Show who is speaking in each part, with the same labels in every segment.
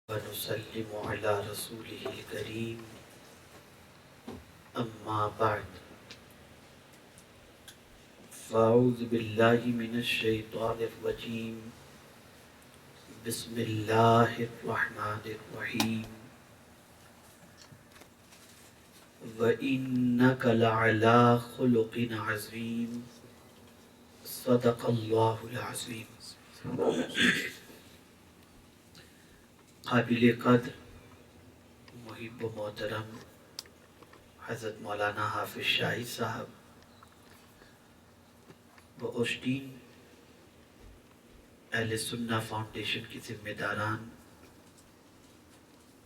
Speaker 1: ونسلم على رسوله الكريم أما بعد فأعوذ بالله من الشيطان الرجيم بسم الله الرحمن الرحيم وإنك لعلى خلق عظيم صدق الله العظيم قابل قدر محب و محترم حضرت مولانا حافظ شاہد صاحب و اوشتین اہل سنہ فاؤنڈیشن کی ذمہ داران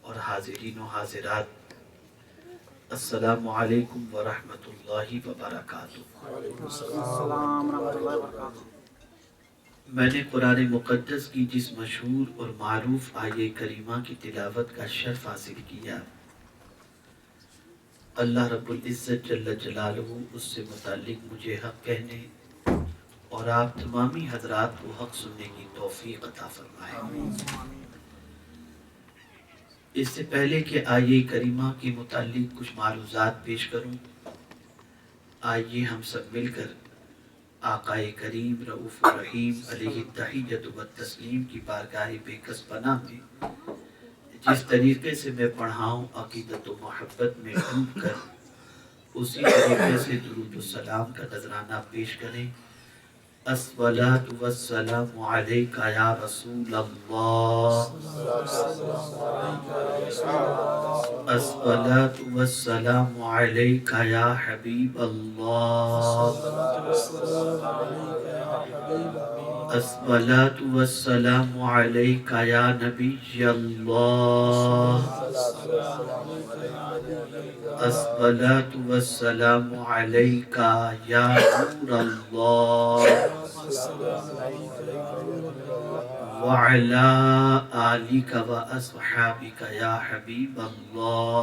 Speaker 1: اور حاضرین و حاضرات، السلام علیکم ورحمۃ اللہ وبرکاتہ۔ میں نے قرآن مقدس کی جس مشہور اور معروف آیہ کریمہ کی تلاوت کا شرف حاصل کیا، اللہ رب العزت جل جلالہ اس سے متعلق مجھے حق کہنے اور آپ تمامی حضرات کو حق سننے کی توفیق عطا فرمائے۔ اس سے پہلے کہ آیہ کریمہ کے متعلق کچھ معروضات پیش کروں، آئیے ہم سب مل کر آقا کریم رؤوف الرحیم علیہ التحیۃ والتسلیم کی بارگاہ بے کس پناہ میں جس طریقے سے میں پڑھاؤں عقیدت و محبت میں ڈوب کر اسی طریقے سے درود و سلام کا نذرانہ پیش کریں۔ الصلاۃ والسلام علیک یا رسول اللہ، الصلاۃ والسلام علیک یا حبیب اللہ، الصلاۃ والسلام علیک یا نبی اللہ، الصلاۃ والسلام علیک یا نور اللہ وعلی آلک و اصحابک یا حبیب اللہ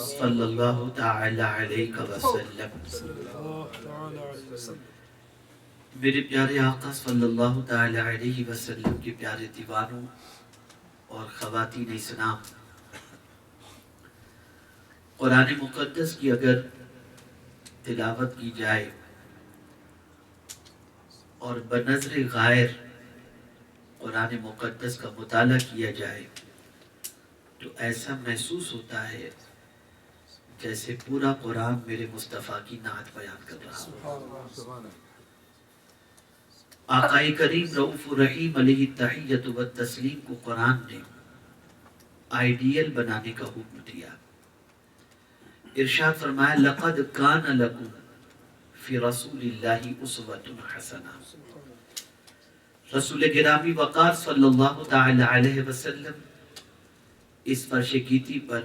Speaker 1: صلی اللہ تعالی علیہ وسلم۔ میرے پیارے آقا صلی اللہ تعالی علیہ وسلم کے پیارے دیوانوں اور خواتین اسلام، قرآن مقدس کی اگر تلاوت کی جائے اور بنظر غائر قرآن مقدس کا مطالعہ کیا جائے تو ایسا محسوس ہوتا ہے جیسے پورا قرآن میرے مصطفیٰ کی نعت بیان کر رہا ہو۔ آقا کریم رؤوف الرحیم علیہ التحیۃ والتسلیم کو قرآن نے آئیڈیل بنانے کا حکم دیا۔ ارشاد فرمایا لقد کان لکم فی رسول اللہ اسوۃ حسنہ۔ رسول گرامی وقار صلی اللہ تعالی علیہ وسلم اس فرش گیتی پر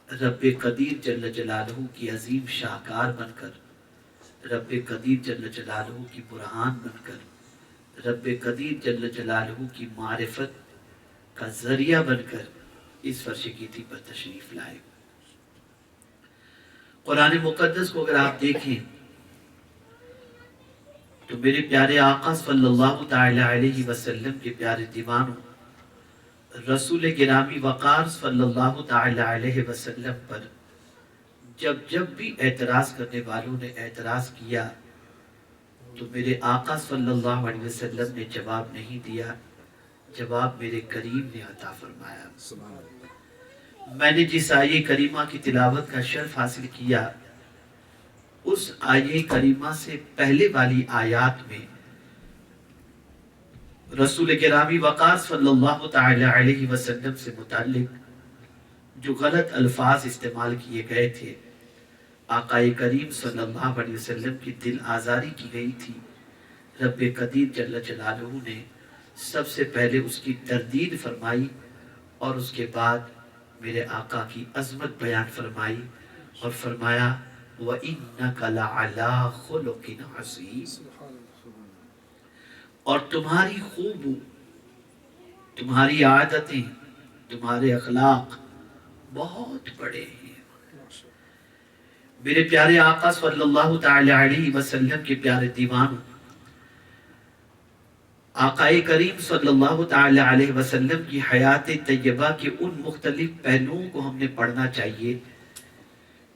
Speaker 1: رب قدیر جل جلالہ کی عظیم شاہکار بن کر، رب قدیر جل جلالہ کی برہان بن کر، رب قدیر جل جلالہ کی معرفت کا ذریعہ بن کر اس فرش گیتی پر تشریف لائے۔ قرآن مقدس کو اگر آپ دیکھیں تو میرے پیارے آقا صلی اللہ تعالی علیہ وسلم کے پیارے دیوانوں، رسول گرامی وقار صلی اللہ تعالی علیہ وسلم پر جب بھی اعتراض کرنے والوں نے اعتراض کیا تو میرے آقا صلی اللہ علیہ وسلم نے جواب نہیں دیا، جواب میرے کریم نے عطا فرمایا۔ میں نے جس آیہ کریمہ کی تلاوت کا شرف حاصل کیا، اس آیہ کریمہ سے پہلے والی آیات میں رسول گرامی وقار صلی اللہ تعالی علیہ وسلم سے متعلق جو غلط الفاظ استعمال کیے گئے تھے، آقا کریم صلی اللہ علیہ وسلم کی دل آزاری کی گئی تھی، رب قدیر جل جلالہ نے سب سے پہلے اس کی تردید فرمائی اور اس کے بعد میرے آقا کی عظمت بیان فرمائی اور فرمایا وَإِنَّكَ لَعَلَىٰ خُلُقٍ عَظِيمٍ، اور تمہاری خوب، تمہاری عادتیں، تمہارے اخلاق بہت بڑے ہیں۔ میرے پیارے آقا صلی اللہ تعالی علیہ وسلم کے پیارے دیوانوں، آقائے کریم صلی اللہ تعالی علیہ وسلم کی حیات طیبہ کے ان مختلف پہلوؤں کو ہم نے پڑھنا چاہیے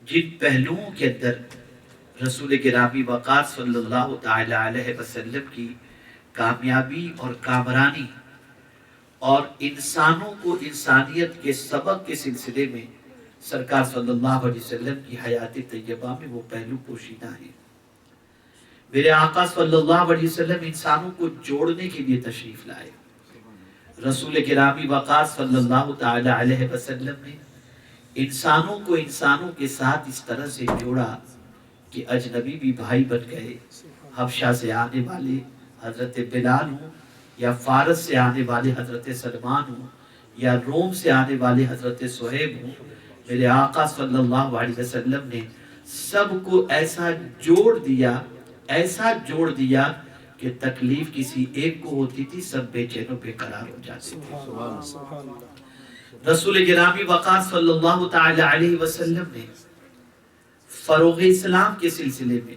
Speaker 1: جن پہلوؤں کے اندر رسول گرامی وقار صلی اللہ تعالی علیہ وسلم کی کامیابی اور کامرانی اور انسانوں کو انسانیت کے سبق کے سلسلے میں سرکار صلی اللہ علیہ وسلم کی حیات طیبہ میں وہ پہلو پوشیدہ ہیں۔ میرے آقا صلی اللہ علیہ وسلم انسانوں کو جوڑنے کے لیے تشریف لائے۔ رسول گرامی وقار صلی اللہ تعالی علیہ وسلم نے انسانوں کو انسانوں کے ساتھ اس طرح سے جوڑا کہ اجنبی بھی بھائی بن گئے۔ حبشہ سے آنے والے حضرت بلال ہوں یا فارس سے آنے والے حضرت سلمان ہوں یا روم سے آنے والے حضرت صہیب ہوں، میرے آقا صلی اللہ علیہ وسلم نے سب کو ایسا جوڑ دیا کہ تکلیف کسی ایک کو ہوتی تھی، سب بے چین و بے قرار ہو جاتے تھے۔ رسول گرامی وقار صلی اللہ تعالی علیہ وسلم نے فروغ اسلام کے سلسلے میں،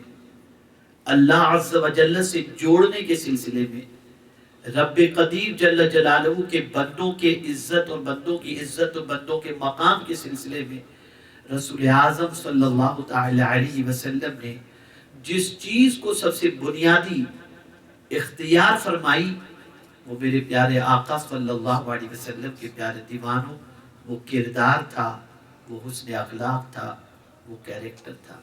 Speaker 1: اللہ عز و جل سے جوڑنے کے سلسلے میں، رب قدیر جل جلالہ کے بندوں کے عزت اور بندوں کی عزت اور بندوں کے مقام کے سلسلے میں رسول اعظم صلی اللہ تعالی علیہ وسلم نے جس چیز کو سب سے بنیادی اختیار فرمائی وہ میرے پیارے آقا صلی اللہ علیہ وسلم کے پیارے دیوانوں، وہ کردار تھا، وہ حسن اخلاق تھا، وہ کیریکٹر تھا۔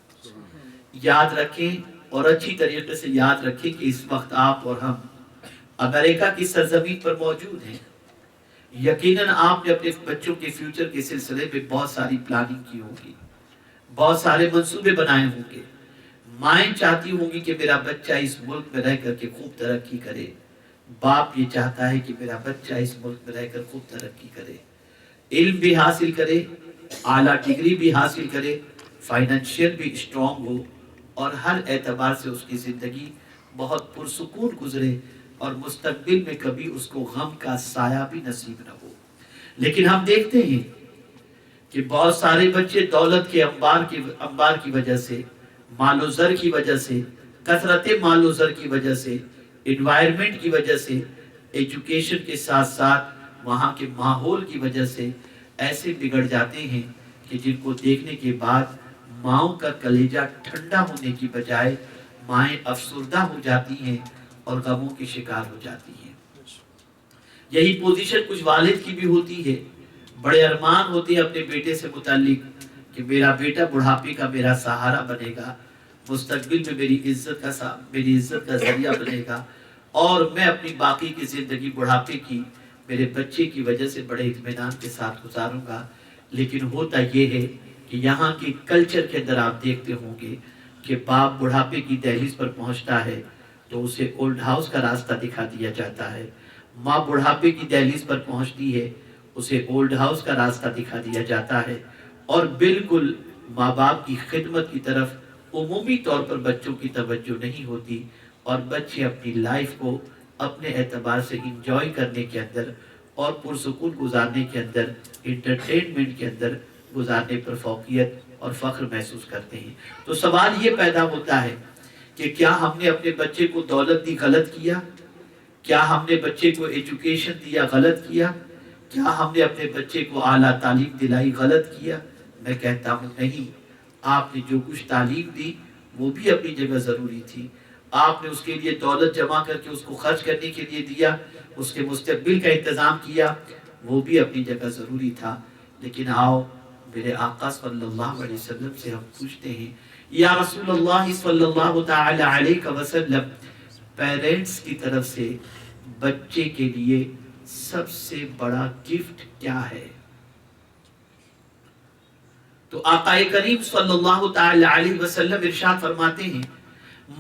Speaker 1: یاد رکھیں اور اچھی طریقے سے یاد رکھیں کہ اس وقت آپ اور ہم امریکہ کی سرزمین پر موجود ہیں۔ یقیناً آپ نے اپنے بچوں کے فیوچر کے سلسلے میں بہت ساری پلاننگ کی ہوگی، بہت سارے منصوبے بنائے ہوں گے۔ مائیں چاہتی ہوں گی کہ میرا بچہ اس ملک میں رہ کر کے خوب ترقی کرے، باپ یہ چاہتا ہے کہ میرا بچہ اس ملک میں رہ کر خوب ترقی کرے، علم بھی حاصل کرے، اعلیٰ ڈگری بھی حاصل کرے، فائنینشیل بھی اسٹرانگ ہو اور ہر اعتبار سے اس کی زندگی بہت پرسکون گزرے اور مستقبل میں کبھی اس کو غم کا سایہ بھی نصیب نہ ہو۔ لیکن ہم دیکھتے ہیں کہ بہت سارے بچے دولت کے انبار کی وجہ سے، مال و زر کی وجہ سے، کثرت مال و زر کی وجہ سے، انوائرمنٹ کی وجہ سے، ایجوکیشن کے ساتھ ساتھ وہاں کے ماحول کی وجہ سے ایسے بگڑ جاتے ہیں کہ جن کو دیکھنے کے بعد ماؤں کا کلیجہ ٹھنڈا ہونے کی بجائے مائیں افسردہ ہو جاتی ہیں اور غموں کی شکار ہو جاتی ہیں۔ یہی پوزیشن کچھ والد کی بھی ہوتی ہے، بڑے ارمان ہوتے ہیں اپنے بیٹے سے متعلق کہ میرا بیٹا بڑھاپے کا میرا سہارا بنے گا، مستقبل میں میری عزت کا ذریعہ بنے گا اور میں اپنی باقی کی زندگی بڑھاپے کی میرے بچے کی وجہ سے بڑے اطمینان کے ساتھ گزاروں گا۔ لیکن ہوتا یہ ہے کہ یہاں کے کلچر کے اندر آپ دیکھتے ہوں گے کہ باپ بڑھاپے کی دہلیز پر پہنچتا ہے تو اسے اولڈ ہاؤس کا راستہ دکھا دیا جاتا ہے، ماں بڑھاپے کی دہلیز پر پہنچتی ہے اسے اولڈ ہاؤس کا راستہ دکھا دیا جاتا ہے، اور بالکل ماں باپ کی خدمت کی طرف عمومی طور پر بچوں کی توجہ نہیں ہوتی اور بچے اپنی لائف کو اپنے اعتبار سے انجوائے کرنے کے اندر اور پرسکون گزارنے کے اندر، انٹرٹینمنٹ کے اندر گزارنے پر فوقیت اور فخر محسوس کرتے ہیں۔ تو سوال یہ پیدا ہوتا ہے کہ کیا ہم نے اپنے بچے کو دولت دی غلط کیا؟ کیا ہم نے بچے کو ایجوکیشن دیا غلط کیا؟ کیا ہم نے اپنے بچے کو اعلیٰ تعلیم دلائی غلط کیا؟ میں کہتا ہوں نہیں، آپ نے جو کچھ تعلیم دی وہ بھی اپنی جگہ ضروری تھی، آپ نے اس کے لیے دولت جمع کر کے اس کو خرچ کرنے کے لیے دیا، اس کے مستقبل کا انتظام کیا، وہ بھی اپنی جگہ ضروری تھا۔ لیکن آؤ میرے آقا صلی اللہ علیہ وسلم سے ہم پوچھتے ہیں، یا رسول اللہ صلی اللہ تعالی علیہ وسلم، پیرنٹس کی طرف سے بچے کے لیے سب سے بڑا گفٹ کیا ہے؟ تو آقا کریم صلی اللہ تعالی علیہ وسلم ارشاد فرماتے ہیں،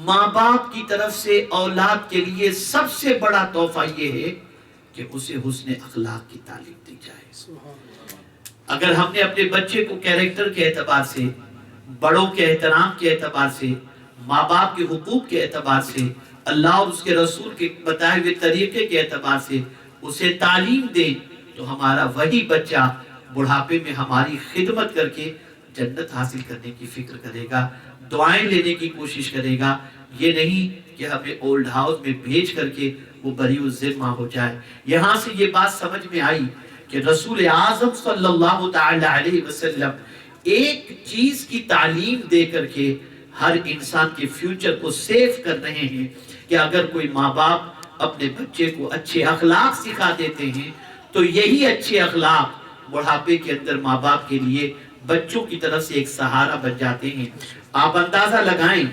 Speaker 1: ماں باپ کی طرف سے اولاد کے لیے سب سے بڑا تحفہ یہ ہے کہ اسے حسن اخلاق کی تعلیم دی جائے۔ اگر ہم نے اپنے بچے کو کیریکٹر کے اعتبار سے، بڑوں کے احترام کے اعتبار سے، ماں باپ کے حقوق کے اعتبار سے، اللہ اور اس کے رسول کے بتائے ہوئے طریقے کے اعتبار سے اسے تعلیم دیں تو ہمارا وہی بچہ بڑھاپے میں ہماری خدمت کر کے جنت حاصل کرنے کی فکر کرے گا، دعائیں لینے کی کوشش کرے گا۔ یہ نہیں کہ ہمیں اولڈ ہاؤس میں بھیج کر کے وہ بریء الذمہ ہو جائے۔ یہاں سے یہ بات سمجھ میں آئی کہ رسول اعظم صلی اللہ تعالی علیہ وسلم ایک چیز کی تعلیم دے کر کے ہر انسان کے فیوچر کو سیف کر رہے ہیں کہ اگر کوئی ماں باپ اپنے بچے کو اچھے اخلاق سکھا دیتے ہیں تو یہی اچھے اخلاق بڑھاپے کے اندر ماں باپ کے لیے بچوں کی طرف سے ایک سہارا بن جاتے ہیں۔ آپ اندازہ لگائیں،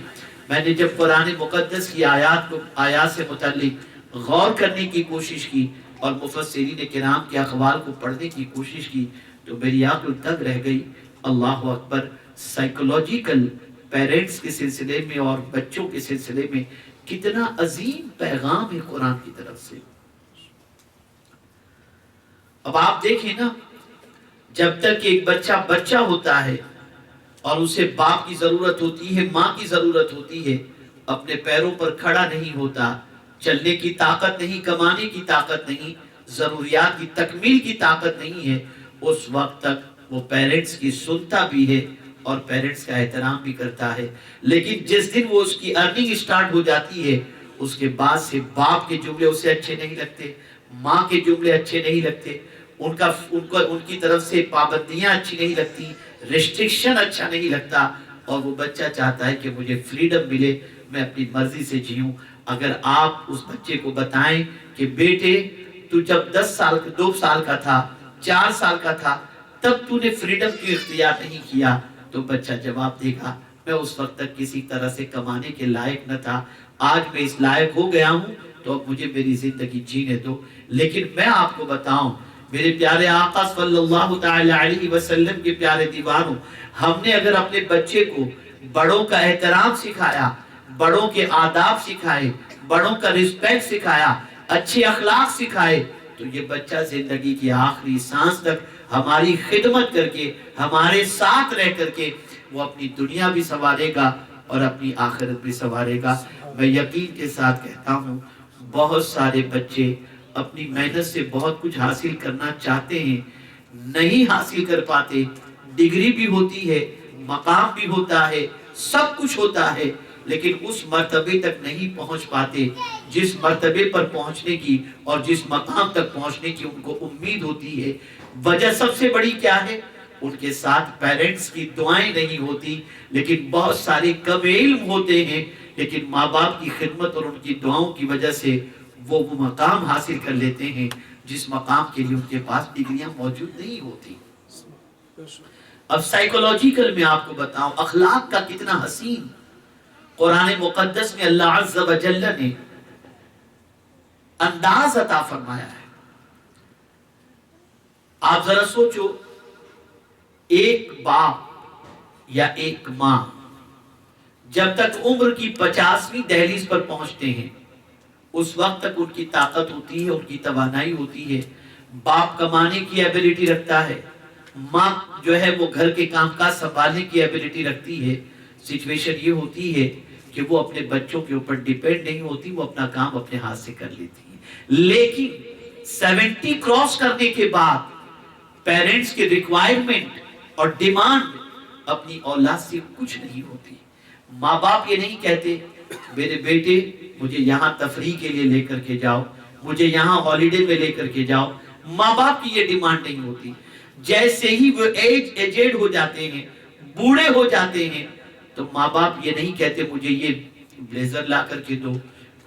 Speaker 1: میں نے جب قرآن مقدس کی آیات سے متعلق غور کرنے کی کوشش کی اور مفسرین کرام کے اقوال کو پڑھنے کی کوشش کی تو میری عقل تنگ رہ گئی۔ اللہ اکبر، سائیکولوجیکل پیرنٹس کے سلسلے میں اور بچوں کے سلسلے میں کتنا عظیم پیغام ہے قرآن کی طرف سے۔ اب آپ دیکھیں نا، جب تک ایک بچہ ہوتا ہے اور اسے باپ کی ضرورت ہوتی ہے، ماں کی ضرورت ہوتی ہے، اپنے پیروں پر کھڑا نہیں ہوتا، چلنے کی طاقت نہیں، کمانے کی طاقت نہیں، ضروریات کی تکمیل کی طاقت نہیں ہے، اس وقت تک وہ پیرنٹس کی سنتا بھی ہے اور پیرنٹس کا احترام بھی کرتا ہے۔ لیکن جس دن وہ اس کی ارننگ سٹارٹ ہو جاتی ہے، اس کے بعد سے باپ کے جملے اسے اچھے نہیں لگتے، ماں کے جملے اچھے نہیں لگتے، ان کی طرف سے پابندیاں اچھی نہیں لگتی، ریسٹرکشن اچھا نہیں لگتا، اور وہ بچہ چاہتا ہے کہ مجھے فریڈم ملے، میں اپنی مرضی سے جیوں۔ اگر آپ اس بچے کو بتائیں کہ بیٹے تو جب 2 سال کا تھا، 4 سال کا تھا، تب تو نے فریڈم کی اختیار نہیں کیا، تو بچہ جواب دے گا میں اس وقت تک کسی طرح سے کمانے کے لائق نہ تھا، آج میں اس لائق ہو گیا ہوں تو اب مجھے میری زندگی جینے دو۔ لیکن میں آپ کو بتاؤں میرے پیارے آقا صلی اللہ تعالی علیہ وسلم کے پیارے دیوانوں، ہم نے اگر اپنے بچے کو بڑوں کا احترام سکھایا، بڑوں کے آداب سکھائے، بڑوں کا رسپیکٹ سکھایا، اچھے اخلاق سکھائے، تو یہ بچہ زندگی کی آخری سانس تک ہماری خدمت کر کے، ہمارے ساتھ رہ کر کے وہ اپنی دنیا بھی سنوارے گا اور اپنی آخرت بھی سنوارے گا۔ میں یقین کے ساتھ کہتا ہوں بہت سارے بچے اپنی محنت سے بہت کچھ حاصل کرنا چاہتے ہیں، نہیں حاصل کر پاتے، ڈگری بھی ہوتی ہے، مقام بھی ہوتا ہے، سب کچھ ہوتا ہے، لیکن اس مرتبے تک نہیں پہنچ پاتے جس مرتبے پر پہنچنے کی اور جس مقام تک پہنچنے کی ان کو امید ہوتی ہے۔ وجہ سب سے بڑی کیا ہے؟ ان کے ساتھ پیرنٹس کی دعائیں نہیں ہوتی، لیکن بہت سارے کم علم ہوتے ہیں، لیکن ماں باپ کی خدمت اور ان کی دعاؤں کی وجہ سے وہ مقام حاصل کر لیتے ہیں جس مقام کے لیے ان کے پاس ڈگریاں موجود نہیں ہوتی۔ اب سائیکولوجیکل میں آپ کو بتاؤں اخلاق کا کتنا حسین قرآن مقدس میں اللہ عز و جل نے انداز عطا فرمایا ہے۔ آپ ذرا سوچو، ایک باپ یا ایک ماں جب تک عمر کی 50ویں دہلیز پر پہنچتے ہیں اس وقت تک ان کی طاقت ہوتی ہے، ان کی توانائی ہوتی ہے، باپ کمانے کی ایبیلٹی رکھتا ہے، ماں جو ہے وہ گھر کے کام کاج سنبھالنے کی ایبیلٹی رکھتی ہے۔ سچویشن یہ ہوتی ہے کہ وہ اپنے بچوں کے اوپر ڈیپینڈ نہیں ہوتی، وہ اپنا کام اپنے ہاتھ سے کر لیتی ہے۔ لیکن 70 کراس کرنے کے بعد پیرنٹس کی ریکوائرمنٹ اور ڈیمانڈ اپنی اولاد سے کچھ نہیں ہوتی۔ ماں باپ یہ نہیں کہتے میرے بیٹے مجھے یہاں تفریح کے لیے لے کر کے جاؤ، مجھے یہاں ہالیڈے میں لے کر کے جاؤ، ماں باپ کی یہ ڈیمانڈ نہیں ہوتی۔ جیسے ہی وہ ایجڈ ہو جاتے ہیں، بوڑھے ہو جاتے ہیں، تو ماں باپ یہ نہیں کہتے مجھے یہ بلیزر لا کر کے دو،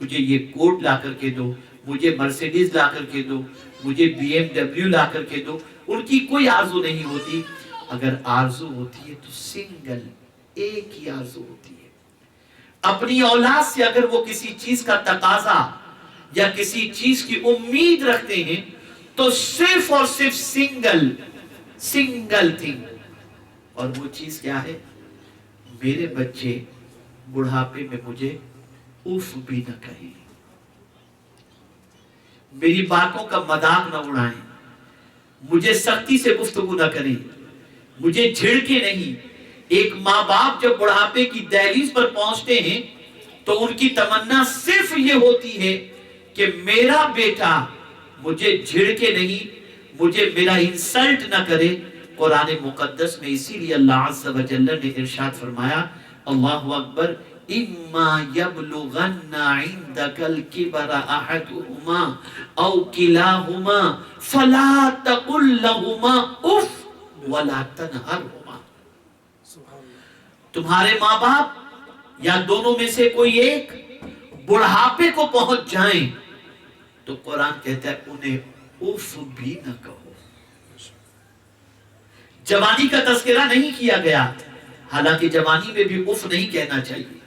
Speaker 1: مجھے یہ کوٹ لا کر کے دو، مجھے مرسیڈیز لا کر کے دو، مجھے BMW لا کر کے دو۔ ان کی کوئی آرزو نہیں ہوتی۔ اگر آرزو ہوتی ہے تو سنگل ایک ہی آرزو ہوتی ہے، اپنی اولاد سے اگر وہ کسی چیز کا تقاضا یا کسی چیز کی امید رکھتے ہیں تو صرف اور صرف سنگل تھنگ، اور وہ چیز کیا ہے؟ میرے بچے بڑھاپے میں مجھے اف بھی نہ کہیں، میری باتوں کا مذاق نہ اڑائیں، مجھے سختی سے گفتگو نہ کریں، مجھے جھڑکے نہیں۔ ایک ماں باپ جب بڑھاپے کی دہلیز پر پہنچتے ہیں تو ان کی تمنا صرف یہ ہوتی ہے کہ میرا بیٹا مجھے جھڑکے نہیں، مجھے میرا انسلٹ نہ کرے۔ قرآن مقدس میں اسی لیے اللہ عز و جل نے ارشاد فرمایا، اللہ اکبر، اما یبلغن عندک الکبر احدهما او کلاہما فلا تقل لهما اف ولا تنہرهما. تمہارے ماں باپ یا دونوں میں سے کوئی ایک بڑھاپے کو پہنچ جائیں تو قرآن کہتا ہے انہیں اف بھی نہ کہو. جوانی کا تذکرہ نہیں کیا گیا، حالانکہ جوانی میں بھی اف نہیں کہنا چاہیے،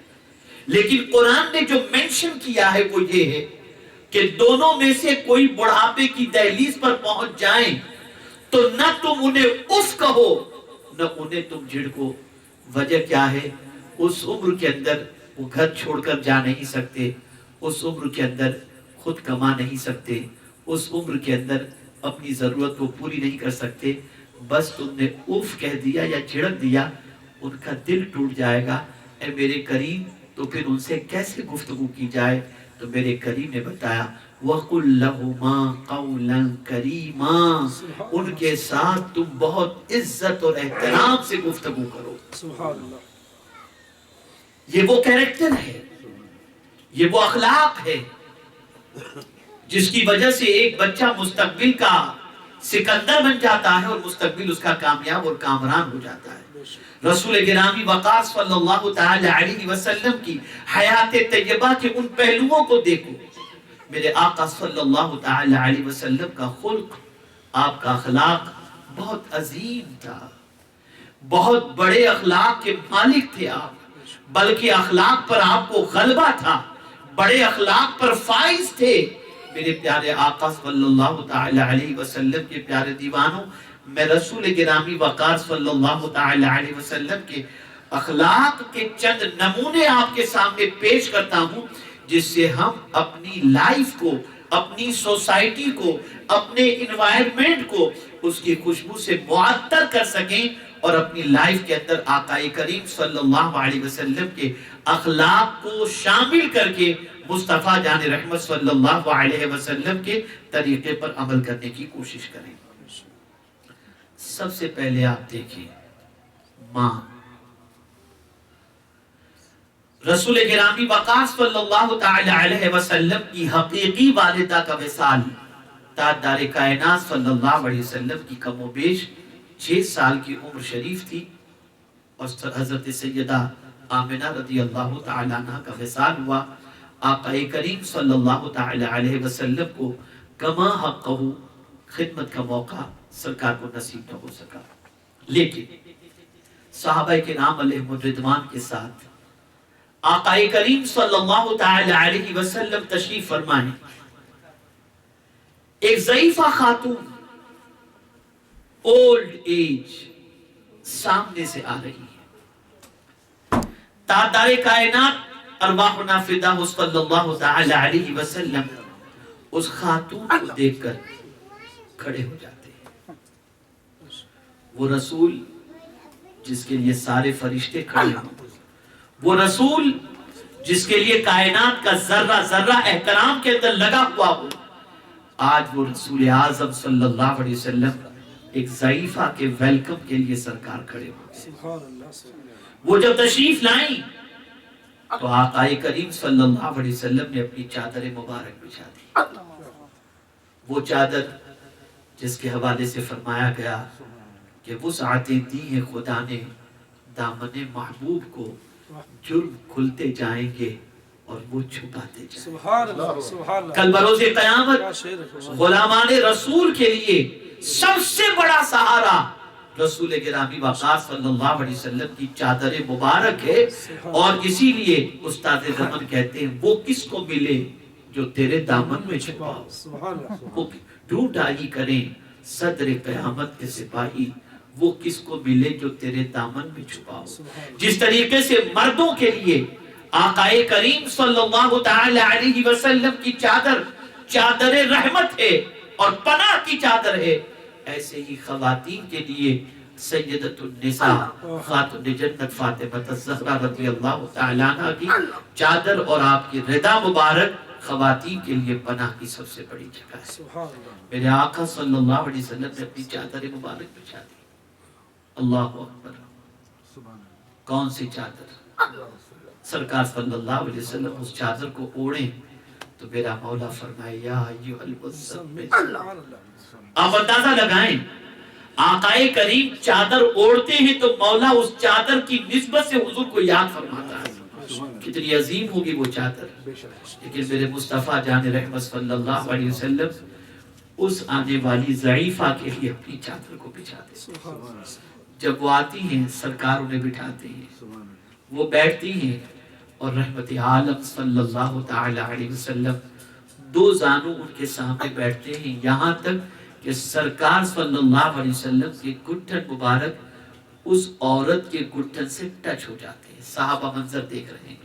Speaker 1: لیکن قرآن نے جو مینشن کیا ہے وہ یہ ہے کہ دونوں میں سے کوئی بڑھاپے کی دہلیز پر پہنچ جائیں تو نہ تم انہیں اف کہو نہ انہیں تم جھڑکو. وجہ کیا ہے؟ اس عمر کے اندر وہ گھر چھوڑ کر جا نہیں سکتے، اس عمر کے اندر خود کما نہیں سکتے، اس عمر کے اندر اپنی ضرورت کو پوری نہیں کر سکتے. بس تم نے اوف کہہ دیا یا جھڑک دیا، ان کا دل ٹوٹ جائے گا. اے میرے کریم، تو پھر ان سے کیسے گفتگو کی جائے؟ تو میرے کریم نے بتایا وَقُلْ لَهُمَا قَوْلًا كَرِيمًا، ان کے ساتھ تم بہت عزت اور احترام سے گفتگو کرو. سبحان اللہ. یہ وہ کیریکٹر ہے، یہ وہ اخلاق ہے جس کی وجہ سے ایک بچہ مستقبل کا سکندر بن جاتا ہے اور مستقبل اس کا کامیاب اور کامران ہو جاتا ہے. رسول گرامی وقار صلی اللہ تعالی علیہ وسلم کی حیات طیبہ کے ان پہلوؤں کو دیکھو. میرے آقا صلی اللہ تعالی علیہ وسلم کا خلق، آپ کا اخلاق بہت عظیم تھا، بہت بڑے اخلاق کے مالک تھے آپ، بلکہ اخلاق پر آپ کو غلبہ تھا، بڑے اخلاق پر فائز تھے. میرے پیارے آقا صلی اللہ تعالی علیہ وسلم کے پیارے دیوانوں، میں رسول گرامی وقار صلی اللہ تعالی علیہ وسلم کے اخلاق کے چند نمونے آپ کے سامنے پیش کرتا ہوں، جس سے ہم اپنی لائف کو، اپنی سوسائٹی کو، اپنے انوائرمنٹ کو اس کی خوشبو سے معطر کر سکیں اور اپنی لائف کے اندر آقا کریم صلی اللہ علیہ وسلم کے اخلاق کو شامل کر کے مصطفیٰ جان رحمت صلی اللہ علیہ وسلم کے طریقے پر عمل کرنے کی کوشش کریں. سب سے پہلے آپ دیکھیں ماں. رسول گرامی وقار صلی اللہ تعالی علیہ وسلم کی حقیقی والدہ کا وصال تاجدار کائنات صلی اللہ علیہ وسلم کی کم و بیش 6 سال کی عمر شریف تھی، اور حضرت سیدہ آمنہ رضی اللہ تعالی عنہ کا وصال ہوا. آقا کریم صلی اللہ تعالی علیہ وسلم کو کما حقہ خدمت کا موقع سرکار کو نصیب نہ ہو سکا، لیکن صحابہ کرام علیہم الرضوان کے ساتھ آقا کریم صلی اللہ تعالی علیہ وسلم تشریف فرمائیں. ایک ضعیفہ خاتون اولڈ ایج سامنے سے آ رہی ہے. تاجدار کائنات ارواحنا فدا صلی اللہ تعالی علیہ وسلم اس خاتون کو دیکھ کر کھڑے ہو جاتے ہیں. وہ رسول جس کے لیے سارے فرشتے کھڑے ہوں، وہ رسول جس کے لیے کائنات کا ذرہ ذرہ احترام کے اندر لگا ہوا ہو، آج وہ رسول اعظم صلی اللہ علیہ وسلم ایک ضعیفہ کے ویلکم کے لیے سرکار کھڑے ہو. وہ جب تشریف لائیں تو آقا کریم صلی اللہ علیہ وسلم نے اپنی چادر مبارک بچھا دی. وہ چادر جس کے حوالے سے فرمایا گیا کہ وسعتیں دی ہیں خدا نے دامن محبوب کو، جرم کھلتے جائیں گے اور وہ چھپاتے جائیں. کل بروز قیامت غلامان رسول کے لیے سب سے بڑا سہارا رسول گرامی وقار صلی اللہ علیہ وسلم کی چادر مبارک ہے. اور اسی لیے استاد زمن کہتے ہیں وہ کس کو ملے جو تیرے دامن میں چھپا ہو. ڈھونڈائی کریں صدر قیامت کے سپاہی، وہ کس کو ملے جو تیرے دامن میں چھپا ہو. جس طریقے سے مردوں کے لیے آقا کریم صلی اللہ تعالی علیہ وسلم کی چادر چادر رحمت ہے اور پناہ کی چادر ہے، ایسے ہی خواتین کے لیے سیدۃ النساء خاتون جنت فاطمہ الزہرا رضی اللہ تعالی عنہ کی چادر اور آپ کی رضا مبارک خواتین کے لیے پناہ کی سب سے بڑی جگہ ہے. میرے آقا صلی اللہ علیہ وسلم نے اپنی چادر مبارک بچھا دی. اللہ اکبر. کون سی چادر؟ سرکار صلی اللہ علیہ وسلم اس چادر کو اوڑھیں تو میرا مولا فرمائے یا ایھا المزمل. آپ اندازہ لگائیں آقائے کریم چادر اوڑھتے ہیں تو مولا اس چادر کی نسبت سے حضور کو یاد فرماتا ہے. کتنی عظیم ہوگی وہ چادر. لیکن میرے مصطفیٰ جان رحمت صلی اللہ علیہ وسلم اس آنے والی ضعیفہ کے لیے اپنی چادر کو بچھاتے ہیں. جب وہ آتی ہیں سرکار انہیں بٹھاتے ہیں, وہ بیٹھتی ہیں اور رحمت عالم صلی اللہ تعالی علیہ وسلم دو زانوں ان کے سامنے بیٹھتے ہیں, یہاں تک کہ سرکار صلی اللہ علیہ وسلم کے گھٹن مبارک اس عورت کے گھٹن سے ٹچ ہو جاتے ہیں. صحابہ منظر دیکھ رہے ہیں.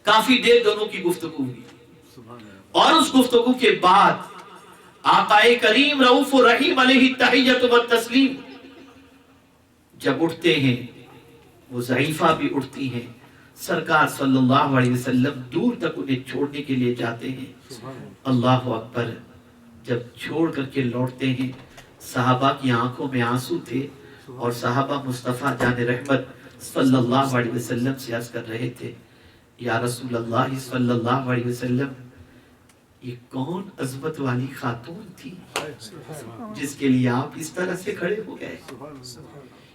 Speaker 1: کافی دیر دونوں کی گفتگو ہوئی, اور اس گفتگو کے بعد آقائے کریم رؤوف الرحیم علیہ التحیۃ والتسلیم جب اٹھتے ہیں, وہ ضعیفہ بھی اٹھتی ہیں. سرکار صلی اللہ علیہ وسلم دور تک انہیں چھوڑنے کے لیے جاتے ہیں. اللہ اکبر. جب چھوڑ کر کے لوٹتے ہیں, صحابہ کی آنکھوں میں آنسو تھے, اور صحابہ مصطفیٰ جان رحمت صلی اللہ علیہ وسلم سے عرض کر رہے تھے یا رسول اللہ صلی اللہ علیہ وسلم, یہ کون عظمت والی خاتون تھی جس کے لیے آپ اس طرح سے کھڑے ہو گئے؟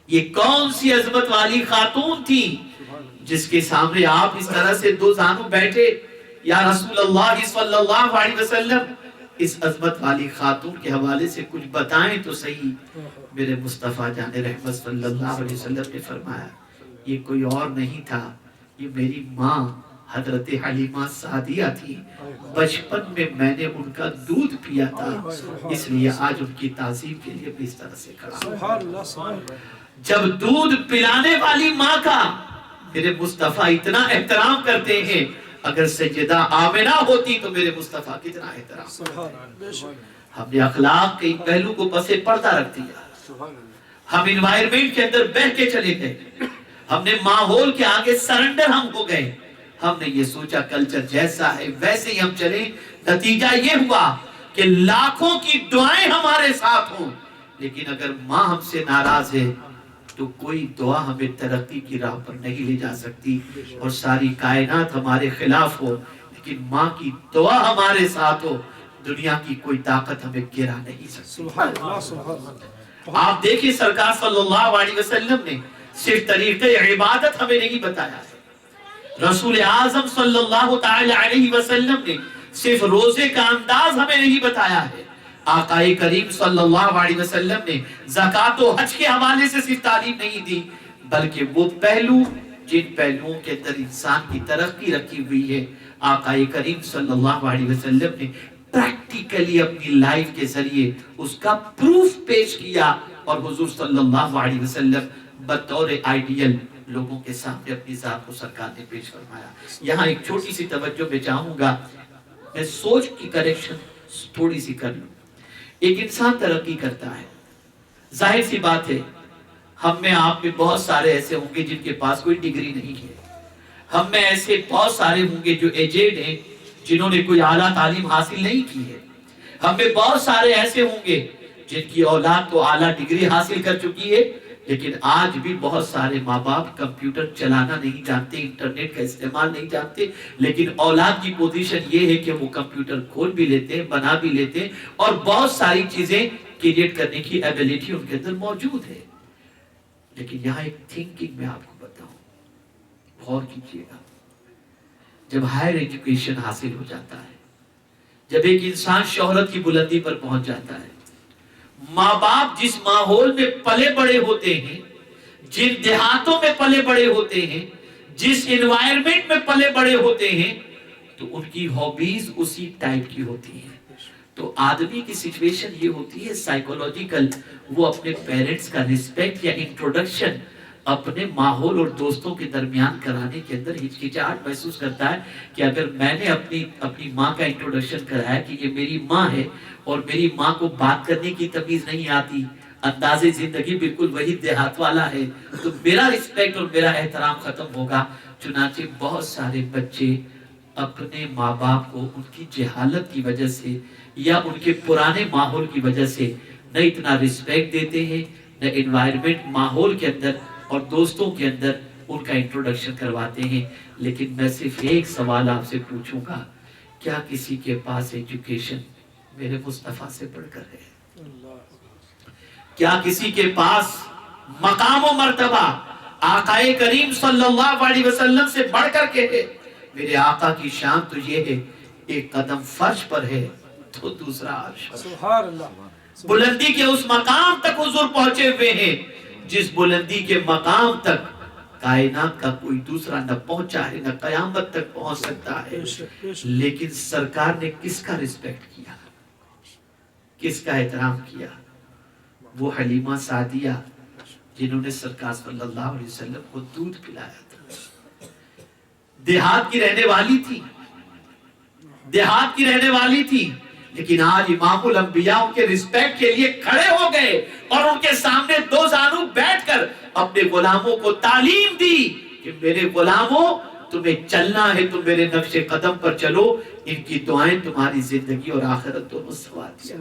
Speaker 1: یہ کون سی عظمت والی خاتون تھی جس کے سامنے آپ اس طرح سے دو زانوں بیٹھے؟ یا رسول اللہ صلی اللہ علیہ وسلم, اس عظمت والی خاتون کے حوالے سے کچھ بتائیں تو صحیح. میرے مصطفیٰ جان رحمت صلی اللہ علیہ وسلم نے فرمایا یہ کوئی اور نہیں تھا, یہ میری ماں حضرت حلیمہ سعدیہ تھی. بچپن میں نے ان کا دودھ پیا تھا, اس لیے آج ان کی تعظیم کے لیے بھی اس طرح سے کھڑا ہوں. جب دودھ پلانے والی ماں کا میرے مصطفیٰ اتنا احترام کرتے ہیں, اگر سیدہ آمنہ ہوتی تو میرے مصطفیٰ کتنا احترام. ہم نے اخلاق کے پہلو کو پس پردہ رکھ دیا, ہم انوائرمنٹ کے اندر بہہ کے چلے گئے, ہم نے ماحول کے آگے سرنڈر ہم ہو گئے. ہم نے یہ سوچا کلچر جیسا ہے ویسے ہی ہم چلیں. نتیجہ یہ ہوا کہ لاکھوں کی دعائیں ہمارے ساتھ ہوں, لیکن اگر ماں ہم سے ناراض ہے تو کوئی دعا ہمیں ترقی کی راہ پر نہیں لے جا سکتی. اور ساری کائنات ہمارے خلاف ہو لیکن ماں کی دعا ہمارے ساتھ ہو, دنیا کی کوئی طاقت ہمیں گرا نہیں سکتی. آپ دیکھیں سرکار صلی اللہ علیہ وسلم نے صرف طریقے عبادت ہمیں نہیں بتایا ہے, رسول اعظم صلی اللہ تعالی علیہ وسلم نے صرف روزے کا انداز ہمیں نہیں بتایا ہے. آقائے کریم صلی اللہ علیہ وسلم نے زکوٰۃ و حج کے حوالے سے صرف تعلیم نہیں دی, بلکہ وہ پہلو جن پہلوؤں کے اندر انسان کی ترقی رکھی ہوئی ہے, آقائے کریم صلی اللہ علیہ وسلم نے پریکٹیکلی اپنی لائف کے ذریعے اس کا پروف پیش کیا, اور حضور صلی اللہ علیہ وسلم بطور آئیڈیل لوگوں کے سامنے اپنی ذات کو سرکار نے پیش فرمایا. یہاں ایک چھوٹی سی توجہ میں چاہوں گا, میں سوچ کی کریکشن تھوڑی سی کر لوں. ایک انسان ترقی کرتا ہے, ظاہر سی بات ہے ہم میں آپ میں بہت سارے ایسے ہوں گے جن کے پاس کوئی ڈگری نہیں ہے, ہم میں ایسے بہت سارے ہوں گے جو ایجڈ ہیں جنہوں نے کوئی اعلیٰ تعلیم حاصل نہیں کی ہے, ہم میں بہت سارے ایسے ہوں گے جن کی اولاد تو اعلیٰ ڈگری حاصل کر چکی ہے, لیکن آج بھی بہت سارے ماں باپ کمپیوٹر چلانا نہیں جانتے, انٹرنیٹ کا استعمال نہیں جانتے, لیکن اولاد کی پوزیشن یہ ہے کہ وہ کمپیوٹر کھول بھی لیتے ہیں, بنا بھی لیتے ہیں, اور بہت ساری چیزیں کریٹ کرنے کی ایبیلٹی ان کے اندر موجود ہے. لیکن یہاں ایک تھنکنگ میں آپ کو بتاؤں, غور کیجئے گا. جب ہائر ایجوکیشن حاصل ہو جاتا ہے, جب ایک انسان شہرت کی بلندی پر پہنچ جاتا ہے, ماں باپ جس ماحول میں پلے بڑے ہوتے ہیں, جن دیہاتوں میں پلے بڑے ہوتے ہیں, جس انوائرمنٹ میں پلے بڑے ہوتے ہیں, تو ان کی ہابیز اسی ٹائپ کی ہوتی ہیں. تو آدمی کی سچویشن یہ ہوتی ہے سائیکولوجیکل, وہ اپنے پیرنٹس کا رسپیکٹ یا انٹروڈکشن اپنے ماحول اور دوستوں کے درمیان کرانے کے اندر ہچکچاہٹ محسوس کرتا ہے کہ اگر میں نے اپنی ماں کا انٹروڈکشن کرایا کہ یہ میری ماں ہے, اور میری ماں کو بات کرنے کی تمیز نہیں آتی, انداز زندگی بالکل وہی دیہات والا ہے, تو میرا رسپیکٹ اور میرا احترام ختم ہوگا. چنانچہ بہت سارے بچے اپنے ماں باپ کو ان کی جہالت کی وجہ سے یا ان کے پرانے ماحول کی وجہ سے نہ اتنا رسپیکٹ دیتے ہیں, نہ انوائرمنٹ ماحول کے اندر اور دوستوں کے اندر ان کا انٹروڈکشن کرواتے ہیں، لیکن میں صرف ایک سوال آپ سے پوچھوں گا، کیا کسی کے پاس ایجوکیشن میرے مصطفیٰ سے بڑھ کر ہے؟ کیا کسی کے پاس مقام و مرتبہ آقا کریم صلی اللہ علیہ وسلم سے بڑھ کر کے ہے؟ میرے آقا کی شان تو یہ ہے، ایک قدم فرش پر ہے تو دوسرا عرش پر۔ سبحان اللہ، بلندی کے اس مقام تک حضور پہنچے ہوئے ہیں جس بلندی کے مقام تک کائنات کا کوئی دوسرا نہ پہنچا ہے، نہ قیامت تک پہنچ سکتا ہے۔ لیکن سرکار نے کس کا رسپیکٹ کیا، کس کا احترام کیا؟ وہ حلیمہ سعدیہ جنہوں نے سرکار صلی اللہ علیہ وسلم کو دودھ پلایا تھا، دیہات کی رہنے والی تھی، دیہات کی رہنے والی تھی، لیکن آج امام الانبیاء ان کے رسپیکٹ کے لیے کھڑے ہو گئے اور ان کے سامنے دو زانو بیٹھ کر اپنے غلاموں کو تعلیم دی کہ میرے غلاموں، تمہیں چلنا ہے تو میرے نقش قدم پر چلو، ان کی دعائیں تمہاری زندگی اور آخرت دونوں سنوار دیا۔